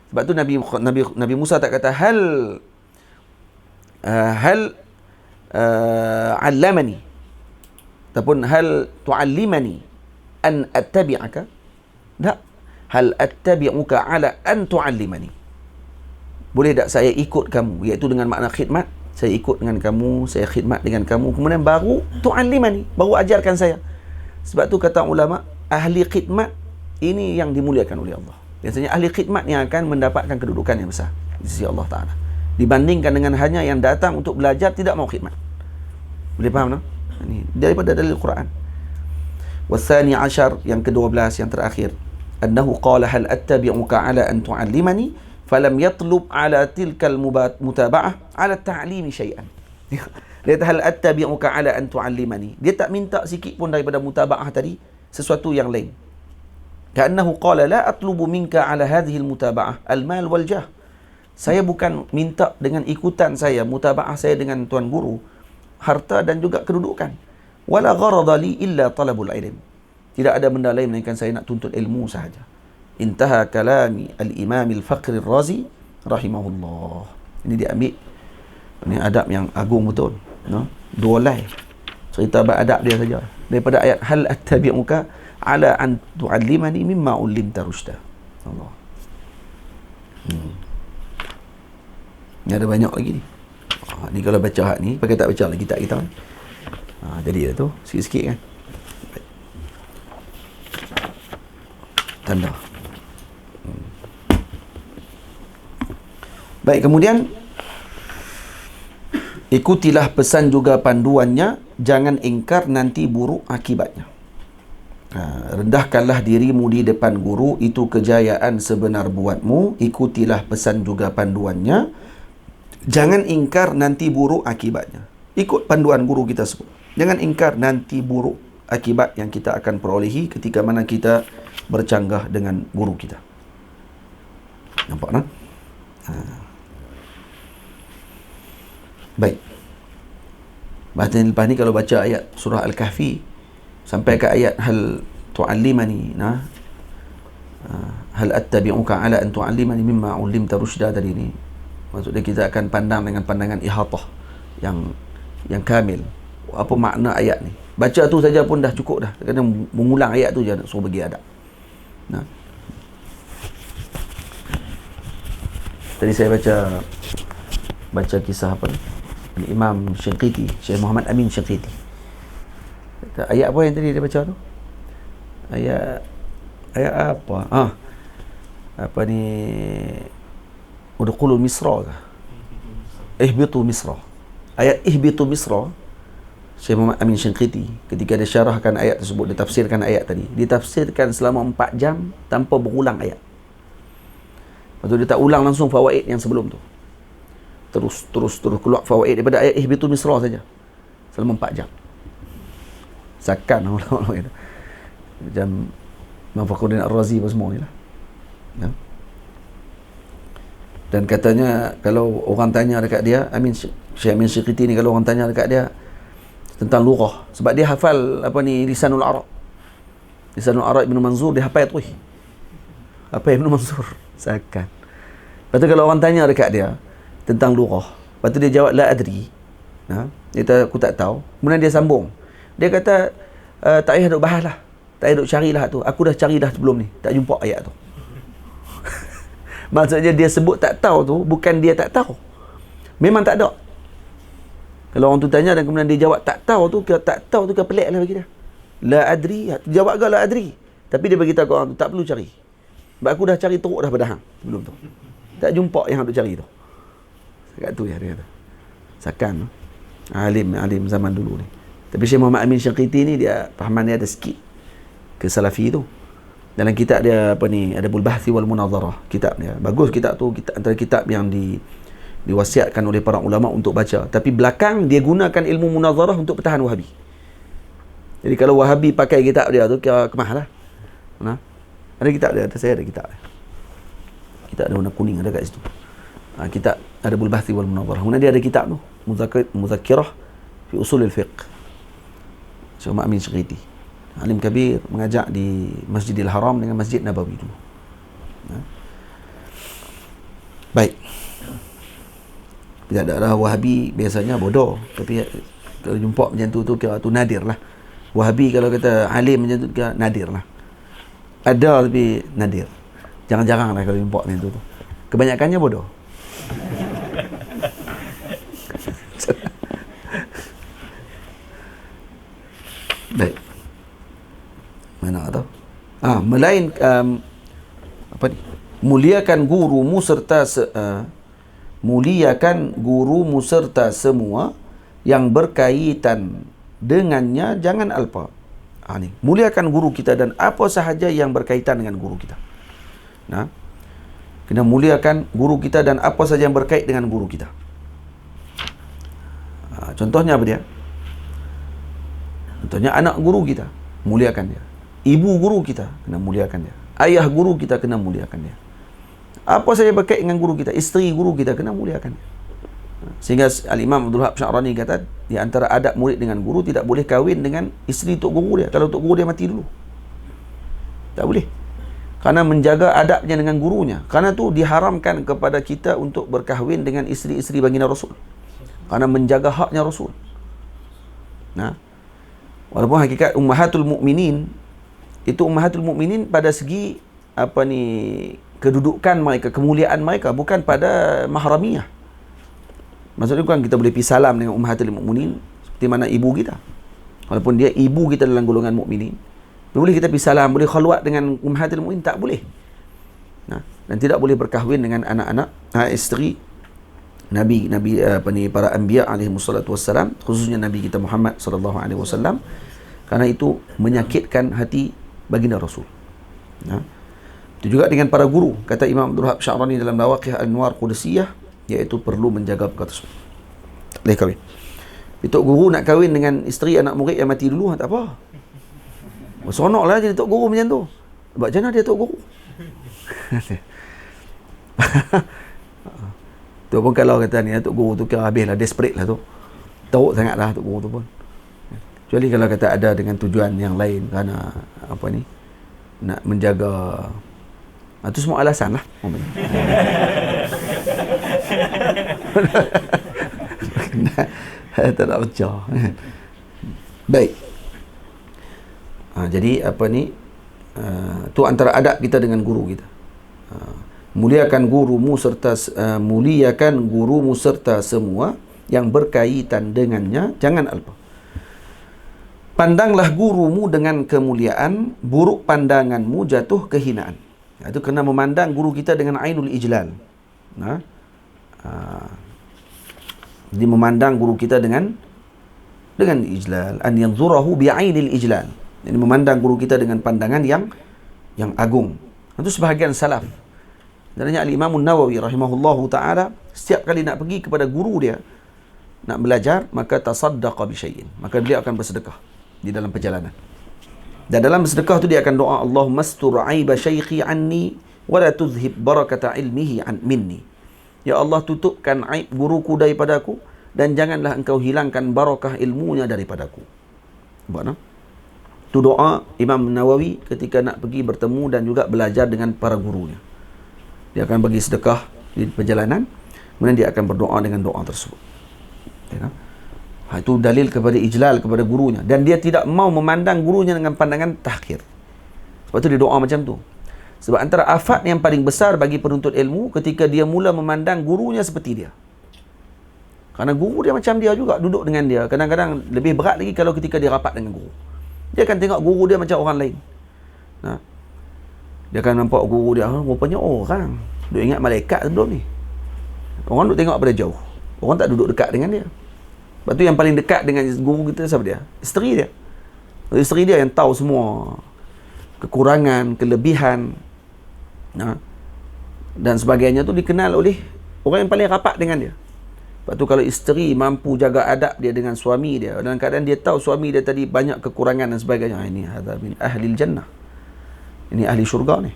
Sebab tu Nabi Musa tak kata hal allamani ataupun hal tu'allimani an attabi'aka. Tak. Hal attabi'uka ala an tu'allimani. Boleh tak saya ikut kamu, iaitu dengan makna khidmat. Saya ikut dengan kamu, saya khidmat dengan kamu, kemudian baru tu'allimani, baru ajarkan saya. Sebab tu kata ulama, ahli khidmat ini yang dimuliakan oleh Allah. Biasanya ahli khidmat yang akan mendapatkan kedudukan yang besar di sisi Allah Ta'ala, dibandingkan dengan hanya yang datang untuk belajar tidak mau khidmat. Boleh faham tak? Ini daripada dalil Quran. Wasani ashar, yang ke-12, yang terakhir, annahu qala hal attabi'uka ala an tu'allimani falam yatlub ala tilkal mutaba'ah ala ta'limi syai'an. Dia kata hal attabi'uka ala an tu'allimani. Dia tak minta sikit pun daripada mutaba'ah tadi sesuatu yang lain. Ka'annahu qala la atlubu minka ala hadhihi al-mutaba'ah al-mal wal jah. Saya bukan minta dengan ikutan saya, mutaba'ah saya dengan tuan guru, harta dan juga kedudukan. Wala gharada li illa talabul ilm. Tidak ada benda lain melainkan saya nak tuntut ilmu sahaja. Intaha kalami al-Imam al-Faqr al-Razi rahimahullah. Ini diambil, ini adab yang agung betul, no? 2 line cerita beradab dia saja daripada ayat hal attabi'uka ala an tu'allimani mimma ullimta rushda. Allah. Ni ada banyak lagi ni. Ni kalau baca hak ni, pakai tak baca lagi tak kita kan. Jadi dah tu sikit-sikit kan. Tanda. Baik, kemudian ikutilah pesan juga panduannya, jangan ingkar nanti buruk akibatnya. Rendahkanlah dirimu di depan guru, itu kejayaan sebenar buatmu. Ikutilah pesan juga panduannya, jangan ingkar nanti buruk akibatnya. Ikut panduan guru kita sebut. Jangan ingkar nanti buruk akibat yang kita akan perolehi ketika mana kita bercanggah dengan guru kita. Nampak tak? Baik. Bahagian lepas ni kalau baca ayat surah Al-Kahfi sampai ke ayat hal tu'allimani, hal attabi'uka ala an tu'allimani mimma 'ullimta rusyda tadi ni, maksudnya kita akan pandang dengan pandangan ihatah yang kamil. Apa makna ayat ni? Baca tu saja pun dah cukup dah. Kadang mengulang ayat tu je nak suruh bagi adab. Tadi saya baca kisah apa ni? Imam Shinqiti, Syekh Muhammad Amin Shinqiti. Ayat apa yang tadi dia baca tu? Ayat apa? Apa ni? Udkhulu Misra ke? Ihbitu Misra. Ayat ihbitu Misra, Syekh Muhammad Amin Shinqiti ketika dia syarahkan ayat tersebut, dia tafsirkan ayat tadi. Dia tafsirkan selama 4 jam tanpa berulang ayat. Lepas tu dia tak ulang langsung fawaid yang sebelum tu. Terus keluar fawaid daripada ayat ihbitu Misra saja selama 4 jam. Sakan ulama itu. Macam Imam Fakhruddin Ar-Razi apa semua ni lah. Ya. Dan katanya kalau orang tanya dekat dia, Syekh Amin Syiqiti ni, kalau orang tanya dekat dia tentang lughah, sebab dia hafal Lisanul Arab. Lisanul Arab Ibn Manzur dia hafal terus. Apa Ibn Mansur? Sakan. Lepas tu kalau orang tanya dekat dia tentang lughah, lepas tu dia jawab la adri. Dia kata aku tak tahu. Kemudian dia sambung. Dia kata tak payah duk bahas lah. Tak payah duk carilah tu. Aku dah cari dah sebelum ni. Tak jumpa ayat tu. Maksudnya dia sebut tak tahu tu bukan dia tak tahu. Memang tak ada. Kalau orang tu tanya dan kemudian dia jawab tak tahu tu, tak tahu tu kan pelik lah bagi dia. La adri. Jawab ke la adri. Tapi dia beritahu ke orang tu tak perlu cari. Sebab aku dah cari teruk dah pada hang sebelum tu. Tak jumpa yang hang duk cari tu. Dekat tu ya dia kata. Sakan. Alim zaman dulu ni. Tapi Syekh Muhammad Amin Syiqiti ni dia fahaman dia ada sikit ke salafi tu. Dalam kitab dia Adabul Bahthi wal Munazarah, kitab dia. Bagus kitab tu, antara kitab yang diwasiatkan oleh para ulama untuk baca. Tapi belakang dia gunakan ilmu munazarah untuk pertahan Wahabi. Jadi kalau Wahabi pakai kitab dia tu kira kemah lah. Ada kitab dia, saya ada kitab dia. Kitab dia warna kuning ada kat situ. Kitab Adabul Bahthi wal Munazarah. Kemudian dia ada kitab tu, Muzakkirah fi Usulil Fiqh. Syekh Muhammad Amin Syiqiti. Alim kabir, mengajak di Masjidil Haram dengan Masjid Nabawi dulu. Baik. Tidak ada Wahabi biasanya bodoh, tapi kalau jumpa macam tu kira tu nadir lah. Wahabi kalau kata alim macam tu kira nadir lah. Ada tapi nadir. Jarang-jarang lah kalau jumpa macam tu. Kebanyakannya bodoh. Baik. Mana tahu? Melain muliakan gurumu serta muliakan gurumu serta semua yang berkaitan dengannya, jangan alpa. Ni muliakan guru kita dan apa sahaja yang berkaitan dengan guru kita. Kena muliakan guru kita dan apa sahaja yang berkait dengan guru kita. Contohnya apa dia? Contohnya anak guru kita, muliakan dia. Ibu guru kita, kena muliakan dia. Ayah guru kita, kena muliakan dia. Apa saja berkait dengan guru kita, isteri guru kita, kena muliakan dia. Sehingga Al-Imam Abdul Wahab Sya'rani kata, di antara adab murid dengan guru, tidak boleh kahwin dengan isteri tok guru dia. Kalau tok guru dia mati dulu, tak boleh. Kerana menjaga adabnya dengan gurunya. Kerana tu diharamkan kepada kita untuk berkahwin dengan isteri-isteri baginda Rasul. Kerana menjaga haknya Rasul. Walaupun hakikat Ummahatul Mukminin itu Ummahatul Mukminin pada segi kedudukan mereka, kemuliaan mereka, bukan pada mahramiyah. Maksudnya bukan kita boleh pergi salam dengan Ummahatul Mukminin seperti mana ibu kita. Walaupun dia ibu kita dalam golongan mukminin, boleh kita pergi salam, boleh khalwat dengan Ummahatul Mukminin, tak boleh. Dan tidak boleh berkahwin dengan anak-anak isteri Nabi para anbiya alaihi wassalatu wassalam, khususnya Nabi kita Muhammad sallallahu alaihi wasallam, kerana itu menyakitkan hati baginda Rasul. Itu juga dengan para guru, kata Imam Abdul Wahab Sya'rani dalam Lawaqih Al-Anwar Qudusiyah, iaitu perlu menjaga perkara tersebut. Tak boleh kahwin. Tok guru nak kahwin dengan isteri anak murid yang mati dulu, tak apa. Seronoklah jadi tok guru macam tu. Sebab macam mana dia tok guru? Tu pun kalau kata ni tok guru tu kira habislah, desperate lah tu. Teruk sangatlah tok guru tu pun. Kecuali kalau kata ada dengan tujuan yang lain, kerana nak menjaga, itu semua alasan lah. Tak nak pecah. Baik. Jadi tu antara adab kita dengan guru kita. Muliakan gurumu serta semua yang berkaitan dengannya, jangan alpa. Pandanglah gurumu dengan kemuliaan, buruk pandanganmu jatuh kehinaan. Itu kena memandang guru kita dengan ainul ijlal. Dia memandang guru kita dengan ijlal, an yanzurahu bi'ainil ijlal. Jadi memandang guru kita dengan pandangan yang agung. Itu sebahagian salaf. Dananya Al-Imam An-Nawawi rahimahullahu ta'ala, setiap kali nak pergi kepada guru dia, nak belajar, maka tasaddaqa bi syai'in. Maka beliau akan bersedekah. di dalam perjalanan. Dan dalam sedekah tu dia akan doa, Allahumma astur aiba syaikhi anni wa la tuzhib barakata ilmihi minni. Ya Allah, tutupkan aib guruku daripadaku dan janganlah engkau hilangkan barakah ilmunya daripadaku. Nampak tak? Itu doa Imam Nawawi ketika nak pergi bertemu dan juga belajar dengan para gurunya. Dia akan bagi sedekah di perjalanan, kemudian dia akan berdoa dengan doa tersebut. Ya, itu dalil kepada ijlal kepada gurunya. Dan dia tidak mau memandang gurunya dengan pandangan tahqir. Sebab tu dia doa macam tu. Sebab antara afat yang paling besar bagi penuntut ilmu ketika dia mula memandang gurunya seperti dia. Kerana guru dia macam dia juga, duduk dengan dia. Kadang-kadang lebih berat lagi kalau ketika dia rapat dengan guru. Dia akan tengok guru dia macam orang lain. Dia akan nampak guru dia, rupanya orang. Duk ingat malaikat sebelum ni. Orang duk tengok pada jauh. Orang tak duduk dekat dengan dia. Lepas tu yang paling dekat dengan guru kita siapa dia? Isteri dia. Isteri dia yang tahu semua kekurangan, kelebihan, dan sebagainya tu dikenal oleh orang yang paling rapat dengan dia. Lepas tu kalau isteri mampu jaga adab dia dengan suami dia, dalam keadaan dia tahu suami dia tadi banyak kekurangan dan sebagainya, ini hadza min ahlil jannah, ini ahli syurga ni.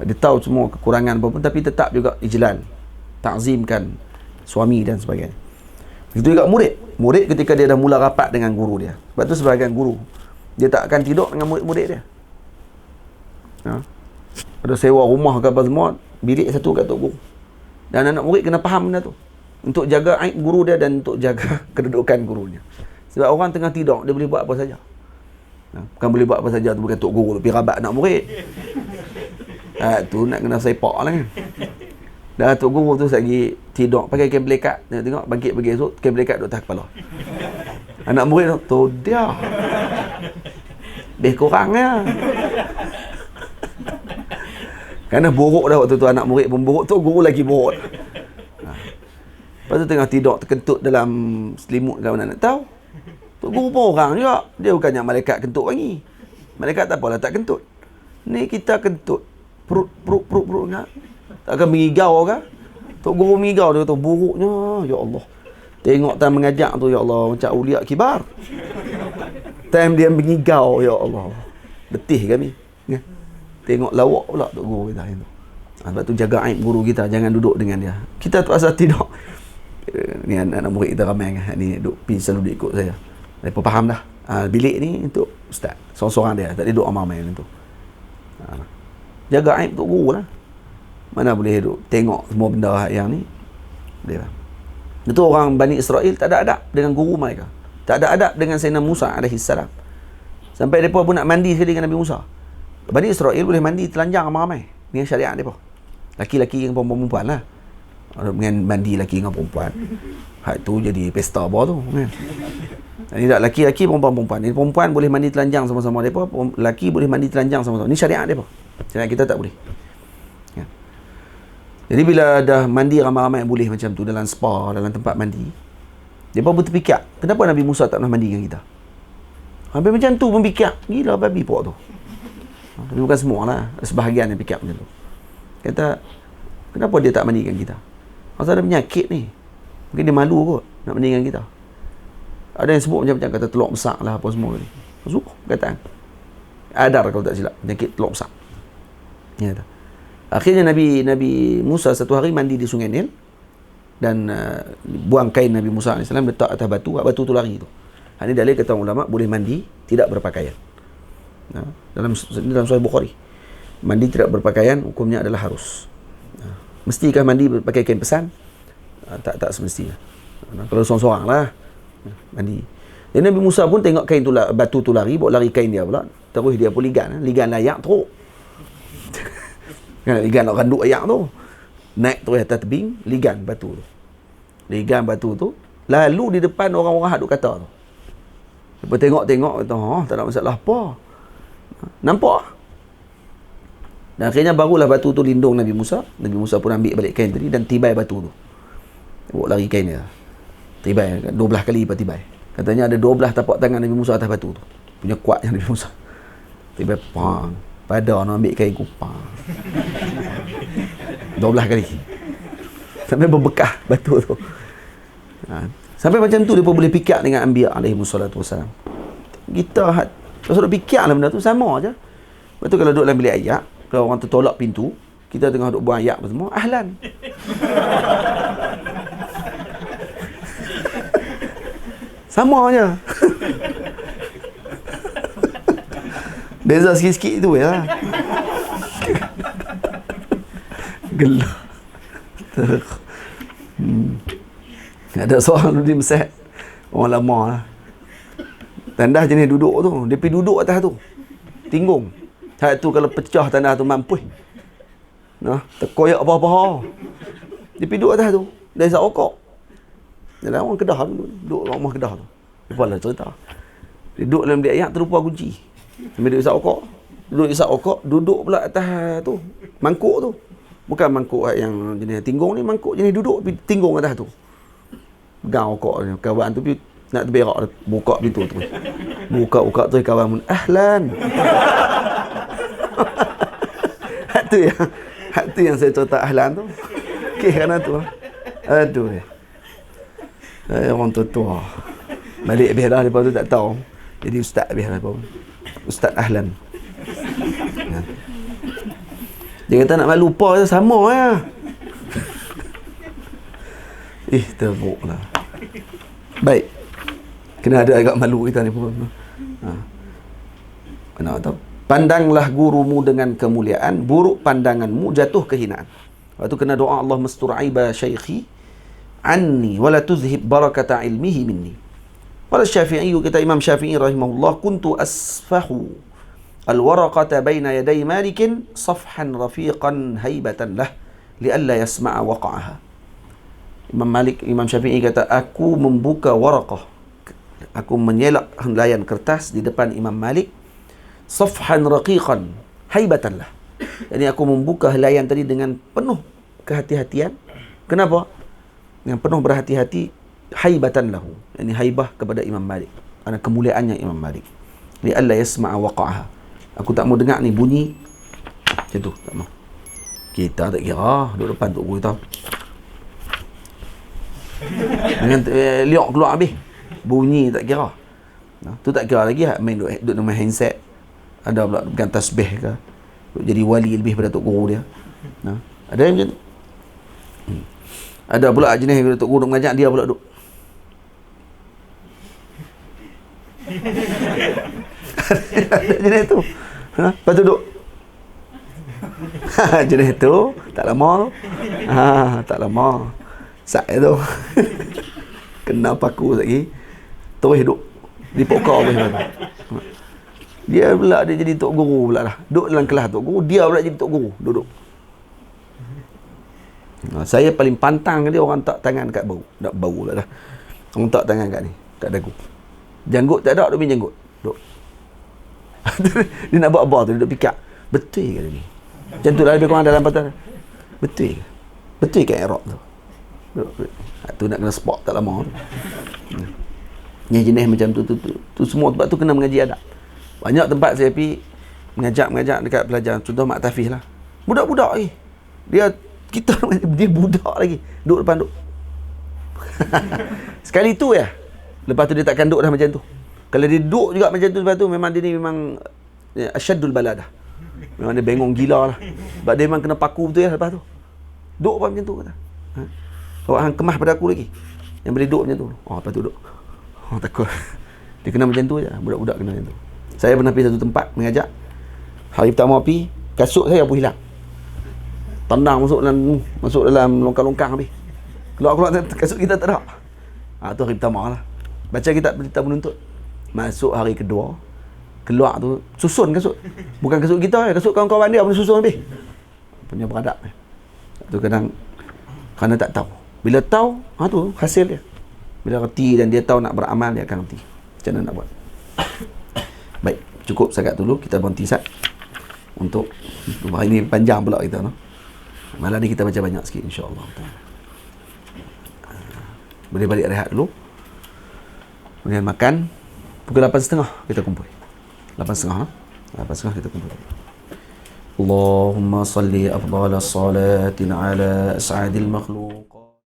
Dia tahu semua kekurangan apa pun, tapi tetap juga ijlal, ta'zimkan suami dan sebagainya. Begitu juga murid. Murid ketika dia dah mula rapat dengan guru dia. Sebab tu sebahagian guru, dia tak akan tidur dengan murid-murid dia. Ada sewa rumah ke apa semua, bilik satu kat tok guru. Dan anak murid kena faham benda tu, untuk jaga aib guru dia dan untuk jaga kedudukan gurunya. Sebab orang tengah tidur, dia boleh buat apa saja. Bukan boleh buat apa saja tu, bukan tok guru pergi rabat anak murid. Tu nak kena sepak lah kan. Dan tok guru tu lagi tidur pakai kain pelikat, tengok bangkit pergi esok kain pelikat duk atas kepala. Anak murid tu dia lebih kurangnya. Kerana buruk dah waktu tu, anak murid pun buruk tu, guru lagi buruk. Lepas tu tengah tidur terkentut dalam selimut ke mana nak tahu. Tok guru pun orang juga. Dia bukannya malaikat kentut wangi. Malaikat tak apalah tak kentut. Ni kita kentut. Perut kan. Tak akan mengigau kan. Tok guru mengigau, dia kata buruknya. Ya Allah. Tengok time mengajak tu, ya Allah, macam uliak kibar. Time dia mengigau, ya Allah. Letih kami. Tengok lawak pula tok guru kita itu. Sebab tu jaga aib guru kita, jangan duduk dengan dia. Kita tu asal tidur. Ni anak murid kita ramai kan. Ni duk pergi selalu ikut saya. Mereka faham dah. Bilik ni untuk ustaz. Seorang-seorang dia, tak duduk ramai macam tu. Jaga aib tok guru lah. Mana boleh duduk tengok semua benda yang ni. Boleh lah. Itu orang Bani Israel tak ada adab dengan guru mereka. Tak ada adab dengan Sayyidina Musa AS. Sampai mereka pun nak mandi sekali dengan Nabi Musa. Bani Israel boleh mandi telanjang ramai-ramai. Ini syariat mereka. Laki-laki dengan perempuan-perempuan lah. Dengan mandi laki dengan perempuan. Hak tu jadi pesta apa tu kan. Ini tak laki-laki perempuan-perempuan. Ini perempuan boleh mandi telanjang sama-sama mereka. Laki boleh mandi telanjang sama-sama. Ini syariat mereka. Syariat kita tak boleh. Ya. Jadi bila dah mandi ramai-ramai boleh macam tu dalam spa, dalam tempat mandi, dia pun terfikir, kenapa Nabi Musa tak pernah mandi dengan kita? Hampir macam tu pun fikir. Gila babi pok tu. Tapi bukan semua lah. Sebahagian yang fikir macam tu. Kata, kenapa dia tak mandi dengan kita? Pasal ada penyakit ni. Mungkin dia malu kot nak mandi dengan kita. Ada yang sebut macam-macam, kata telur besar lah apa semua ni. Masuk kataan. Adar kalau tak silap. Penyakit telur besar. Ya, tak? Akhirnya Nabi Musa satu hari mandi di Sungai Nil. Dan buang kain Nabi Musa AS letak atas batu. Batu tu lari tu. Ini dalil kata ulama boleh mandi tidak berpakaian. Dalam Sahih Bukhari, mandi tidak berpakaian hukumnya adalah harus. Mestikah mandi pakai kain pesan? Tak semestinya. Kalau seorang-seorang lah mandi. Dan Nabi Musa pun tengok kain tu, batu tu lari, bawa lari kain dia pula. Terus dia pun ligan layak teruk. Kan ligan nak randuk ayak tu. Naik terus atas tebing, ligan batu tu. Ligan batu tu lalu di depan orang-orang hak duk kata tu. Lepas tengok kata, tak ada masalah apa. Nampak? Dan akhirnya barulah batu tu lindung Nabi Musa. Nabi Musa pun ambil balik kain tadi dan tibai batu tu. Bawa lari kain dia. Tibai 12 kali tibai. Katanya ada 12 tapak tangan Nabi Musa atas batu tu. Punya kuatnya Nabi Musa. Tibai pang. Pada nak ambil kain kupang. 12 kali. Sampai berbekah batu tu. Sampai macam tu dia pun boleh pikat dengan Anbiya alaihi wassalatu wassalam. Kita pasal duk fikir lah benda tu sama aja. Lepas tu kalau duduk dalam bilik ayat, kalau orang tu tolak pintu, kita tengah duduk buang ayat apa semua, ahlan. Sama aja. Beza sikit-sikit tu ya. Gelap. Ada seorang di Mesir, orang lama lah. Tandas jenis duduk tu, dia pergi duduk atas tu, tinggung. Hak tu kalau pecah tandas tu mampus. Nah, terkoyak apa-apa. Dia pergi duduk atas tu, dia isap rokok. Dia orang Kedah tu, duduk rumah Kedah tu. Lepas lah cerita. Dia duduk dalam bilik ayat, terlupa kunci. Sambil duduk isap rokok. Duduk isap rokok, duduk pula atas tu, mangkuk tu. Bukan mangkuk yang jenis tinggung ni, mangkuk jenis duduk, tinggung atas tu. Pegang rokok ni. Kawan tu pergi nak terberak, buka pintu tu. Buka tu kawan pun, ahlan. Hak tu yang saya cerita ahlan tu. Okey kan tu. Aduh. Orang tua. Balik habis dah, lepas tu tak tahu. Jadi ustaz habis dah pun. Ustaz ahlan. Dia kata nak malu lupa je sama ya. Teruklah. Baik. Kena ada agak malu kita ni pun. Mana tahu. Pandanglah gurumu dengan kemuliaan, buruk pandanganmu jatuh kehinaan. Waktu kena doa Allah mastur aiba syaikhi anni wala tuzhib barakata ilmihi minni. Qala Syafi'i, kata Imam Syafi'i rahimahullah, kuntu asfahu al-waraqata baina yaday malikin safhan rafiqan haibatan lah lialla yasma'a waqa'aha. Imam Syafi'i kata, aku membuka waraqah, aku menyelak helaian kertas di depan Imam Malik, safhan raqiqan haibatan lah. Jadi aku membuka helaian tadi dengan penuh kehati-hatian. Kenapa? Dengan penuh berhati-hati, haibatan lahu. Ini haibah kepada Imam Malik. Ada kemuliaannya Imam Malik. Li alla yasma'a waqa'aha. Aku tak mau dengar ni bunyi macam tu, tak mau. Kita tak kira duduk depan tok guru kita. Dengan liok keluar habis. Bunyi tak kira. Tu tak kira lagi main duduk dengan handset. Ada pula pegang tasbih ke, jadi wali lebih pada tok guru dia. Ada yang macam tu. Ada pula jenis tok guru duk mengajak, dia pula duk. Ada jenis tu. Lepas tu duk. Jenis tu tak lama tu. Tak lama. Sak tu. Kena paku lagi. Terus duk di pokok apa tu. Dia pula dia jadi tok guru pula lah. Duduk dalam kelas tok guru, dia pula jadi tok guru. Duduk. Saya paling pantang dia orang tak tangan kat bau. Tak bau pula dah. Orang tak tangan kat ni, kat dagu. Janggut tak ada, duk main janggut. Duk. Dia nak buat apa tu, dia duk fikir. Betul ke ni? Macam tu lah lebih kurang dalam patah. Betul ke? Betul ke Arab tu? Tu nak kena spot tak lama tu. Yang jenis macam tu semua tempat tu kena mengaji adab. Banyak tempat saya pergi mengajak dekat pelajar, contoh Mak Tafiz lah. Budak-budak lagi. Dia budak lagi. Duduk depan duduk. Sekali tu ya. Lepas tu dia takkan duduk dah macam tu. Kalau dia duduk juga macam tu, lepas tu memang dia ni memang asyadul baladah. Memang dia bengong gila lah. Sebab dia memang kena paku betul ya lepas tu. Duduk apa macam tu kata. Awak hang kemah pada aku lagi. Yang boleh duduk macam tu. Lepas tu duduk. Takut. Dia kena macam tu je. Budak-budak kena macam tu. Saya pernah pergi satu tempat mengajak. Hari pertama pergi, kasut saya pun hilang. Tendang masuk dalam longkang-longkang habis. Keluar kasut kita tak ada. Tu hari pertama lah. Baca kitab menuntut. Masuk hari kedua, keluar tu susun kasut. Bukan kasut kita, kasut kawan-kawan dia pun susun habis. Punya beradab. Tu kadang kerana tak tahu. Bila tahu, tu hasil dia. Bila reti dan dia tahu nak beramal, dia akan reti macam mana nak buat. Baik, cukup sangat dulu. Kita berhenti sat untuk hari ini panjang pula kita, no? Malam ni kita baca banyak sikit, insya-Allah. Boleh balik rehat dulu. Kemudian makan. Pukul 8.30 kita kumpul. 8.30, no? 8.30 kita kumpul. Allahumma salli afdala salatin ala as'adil makhluk.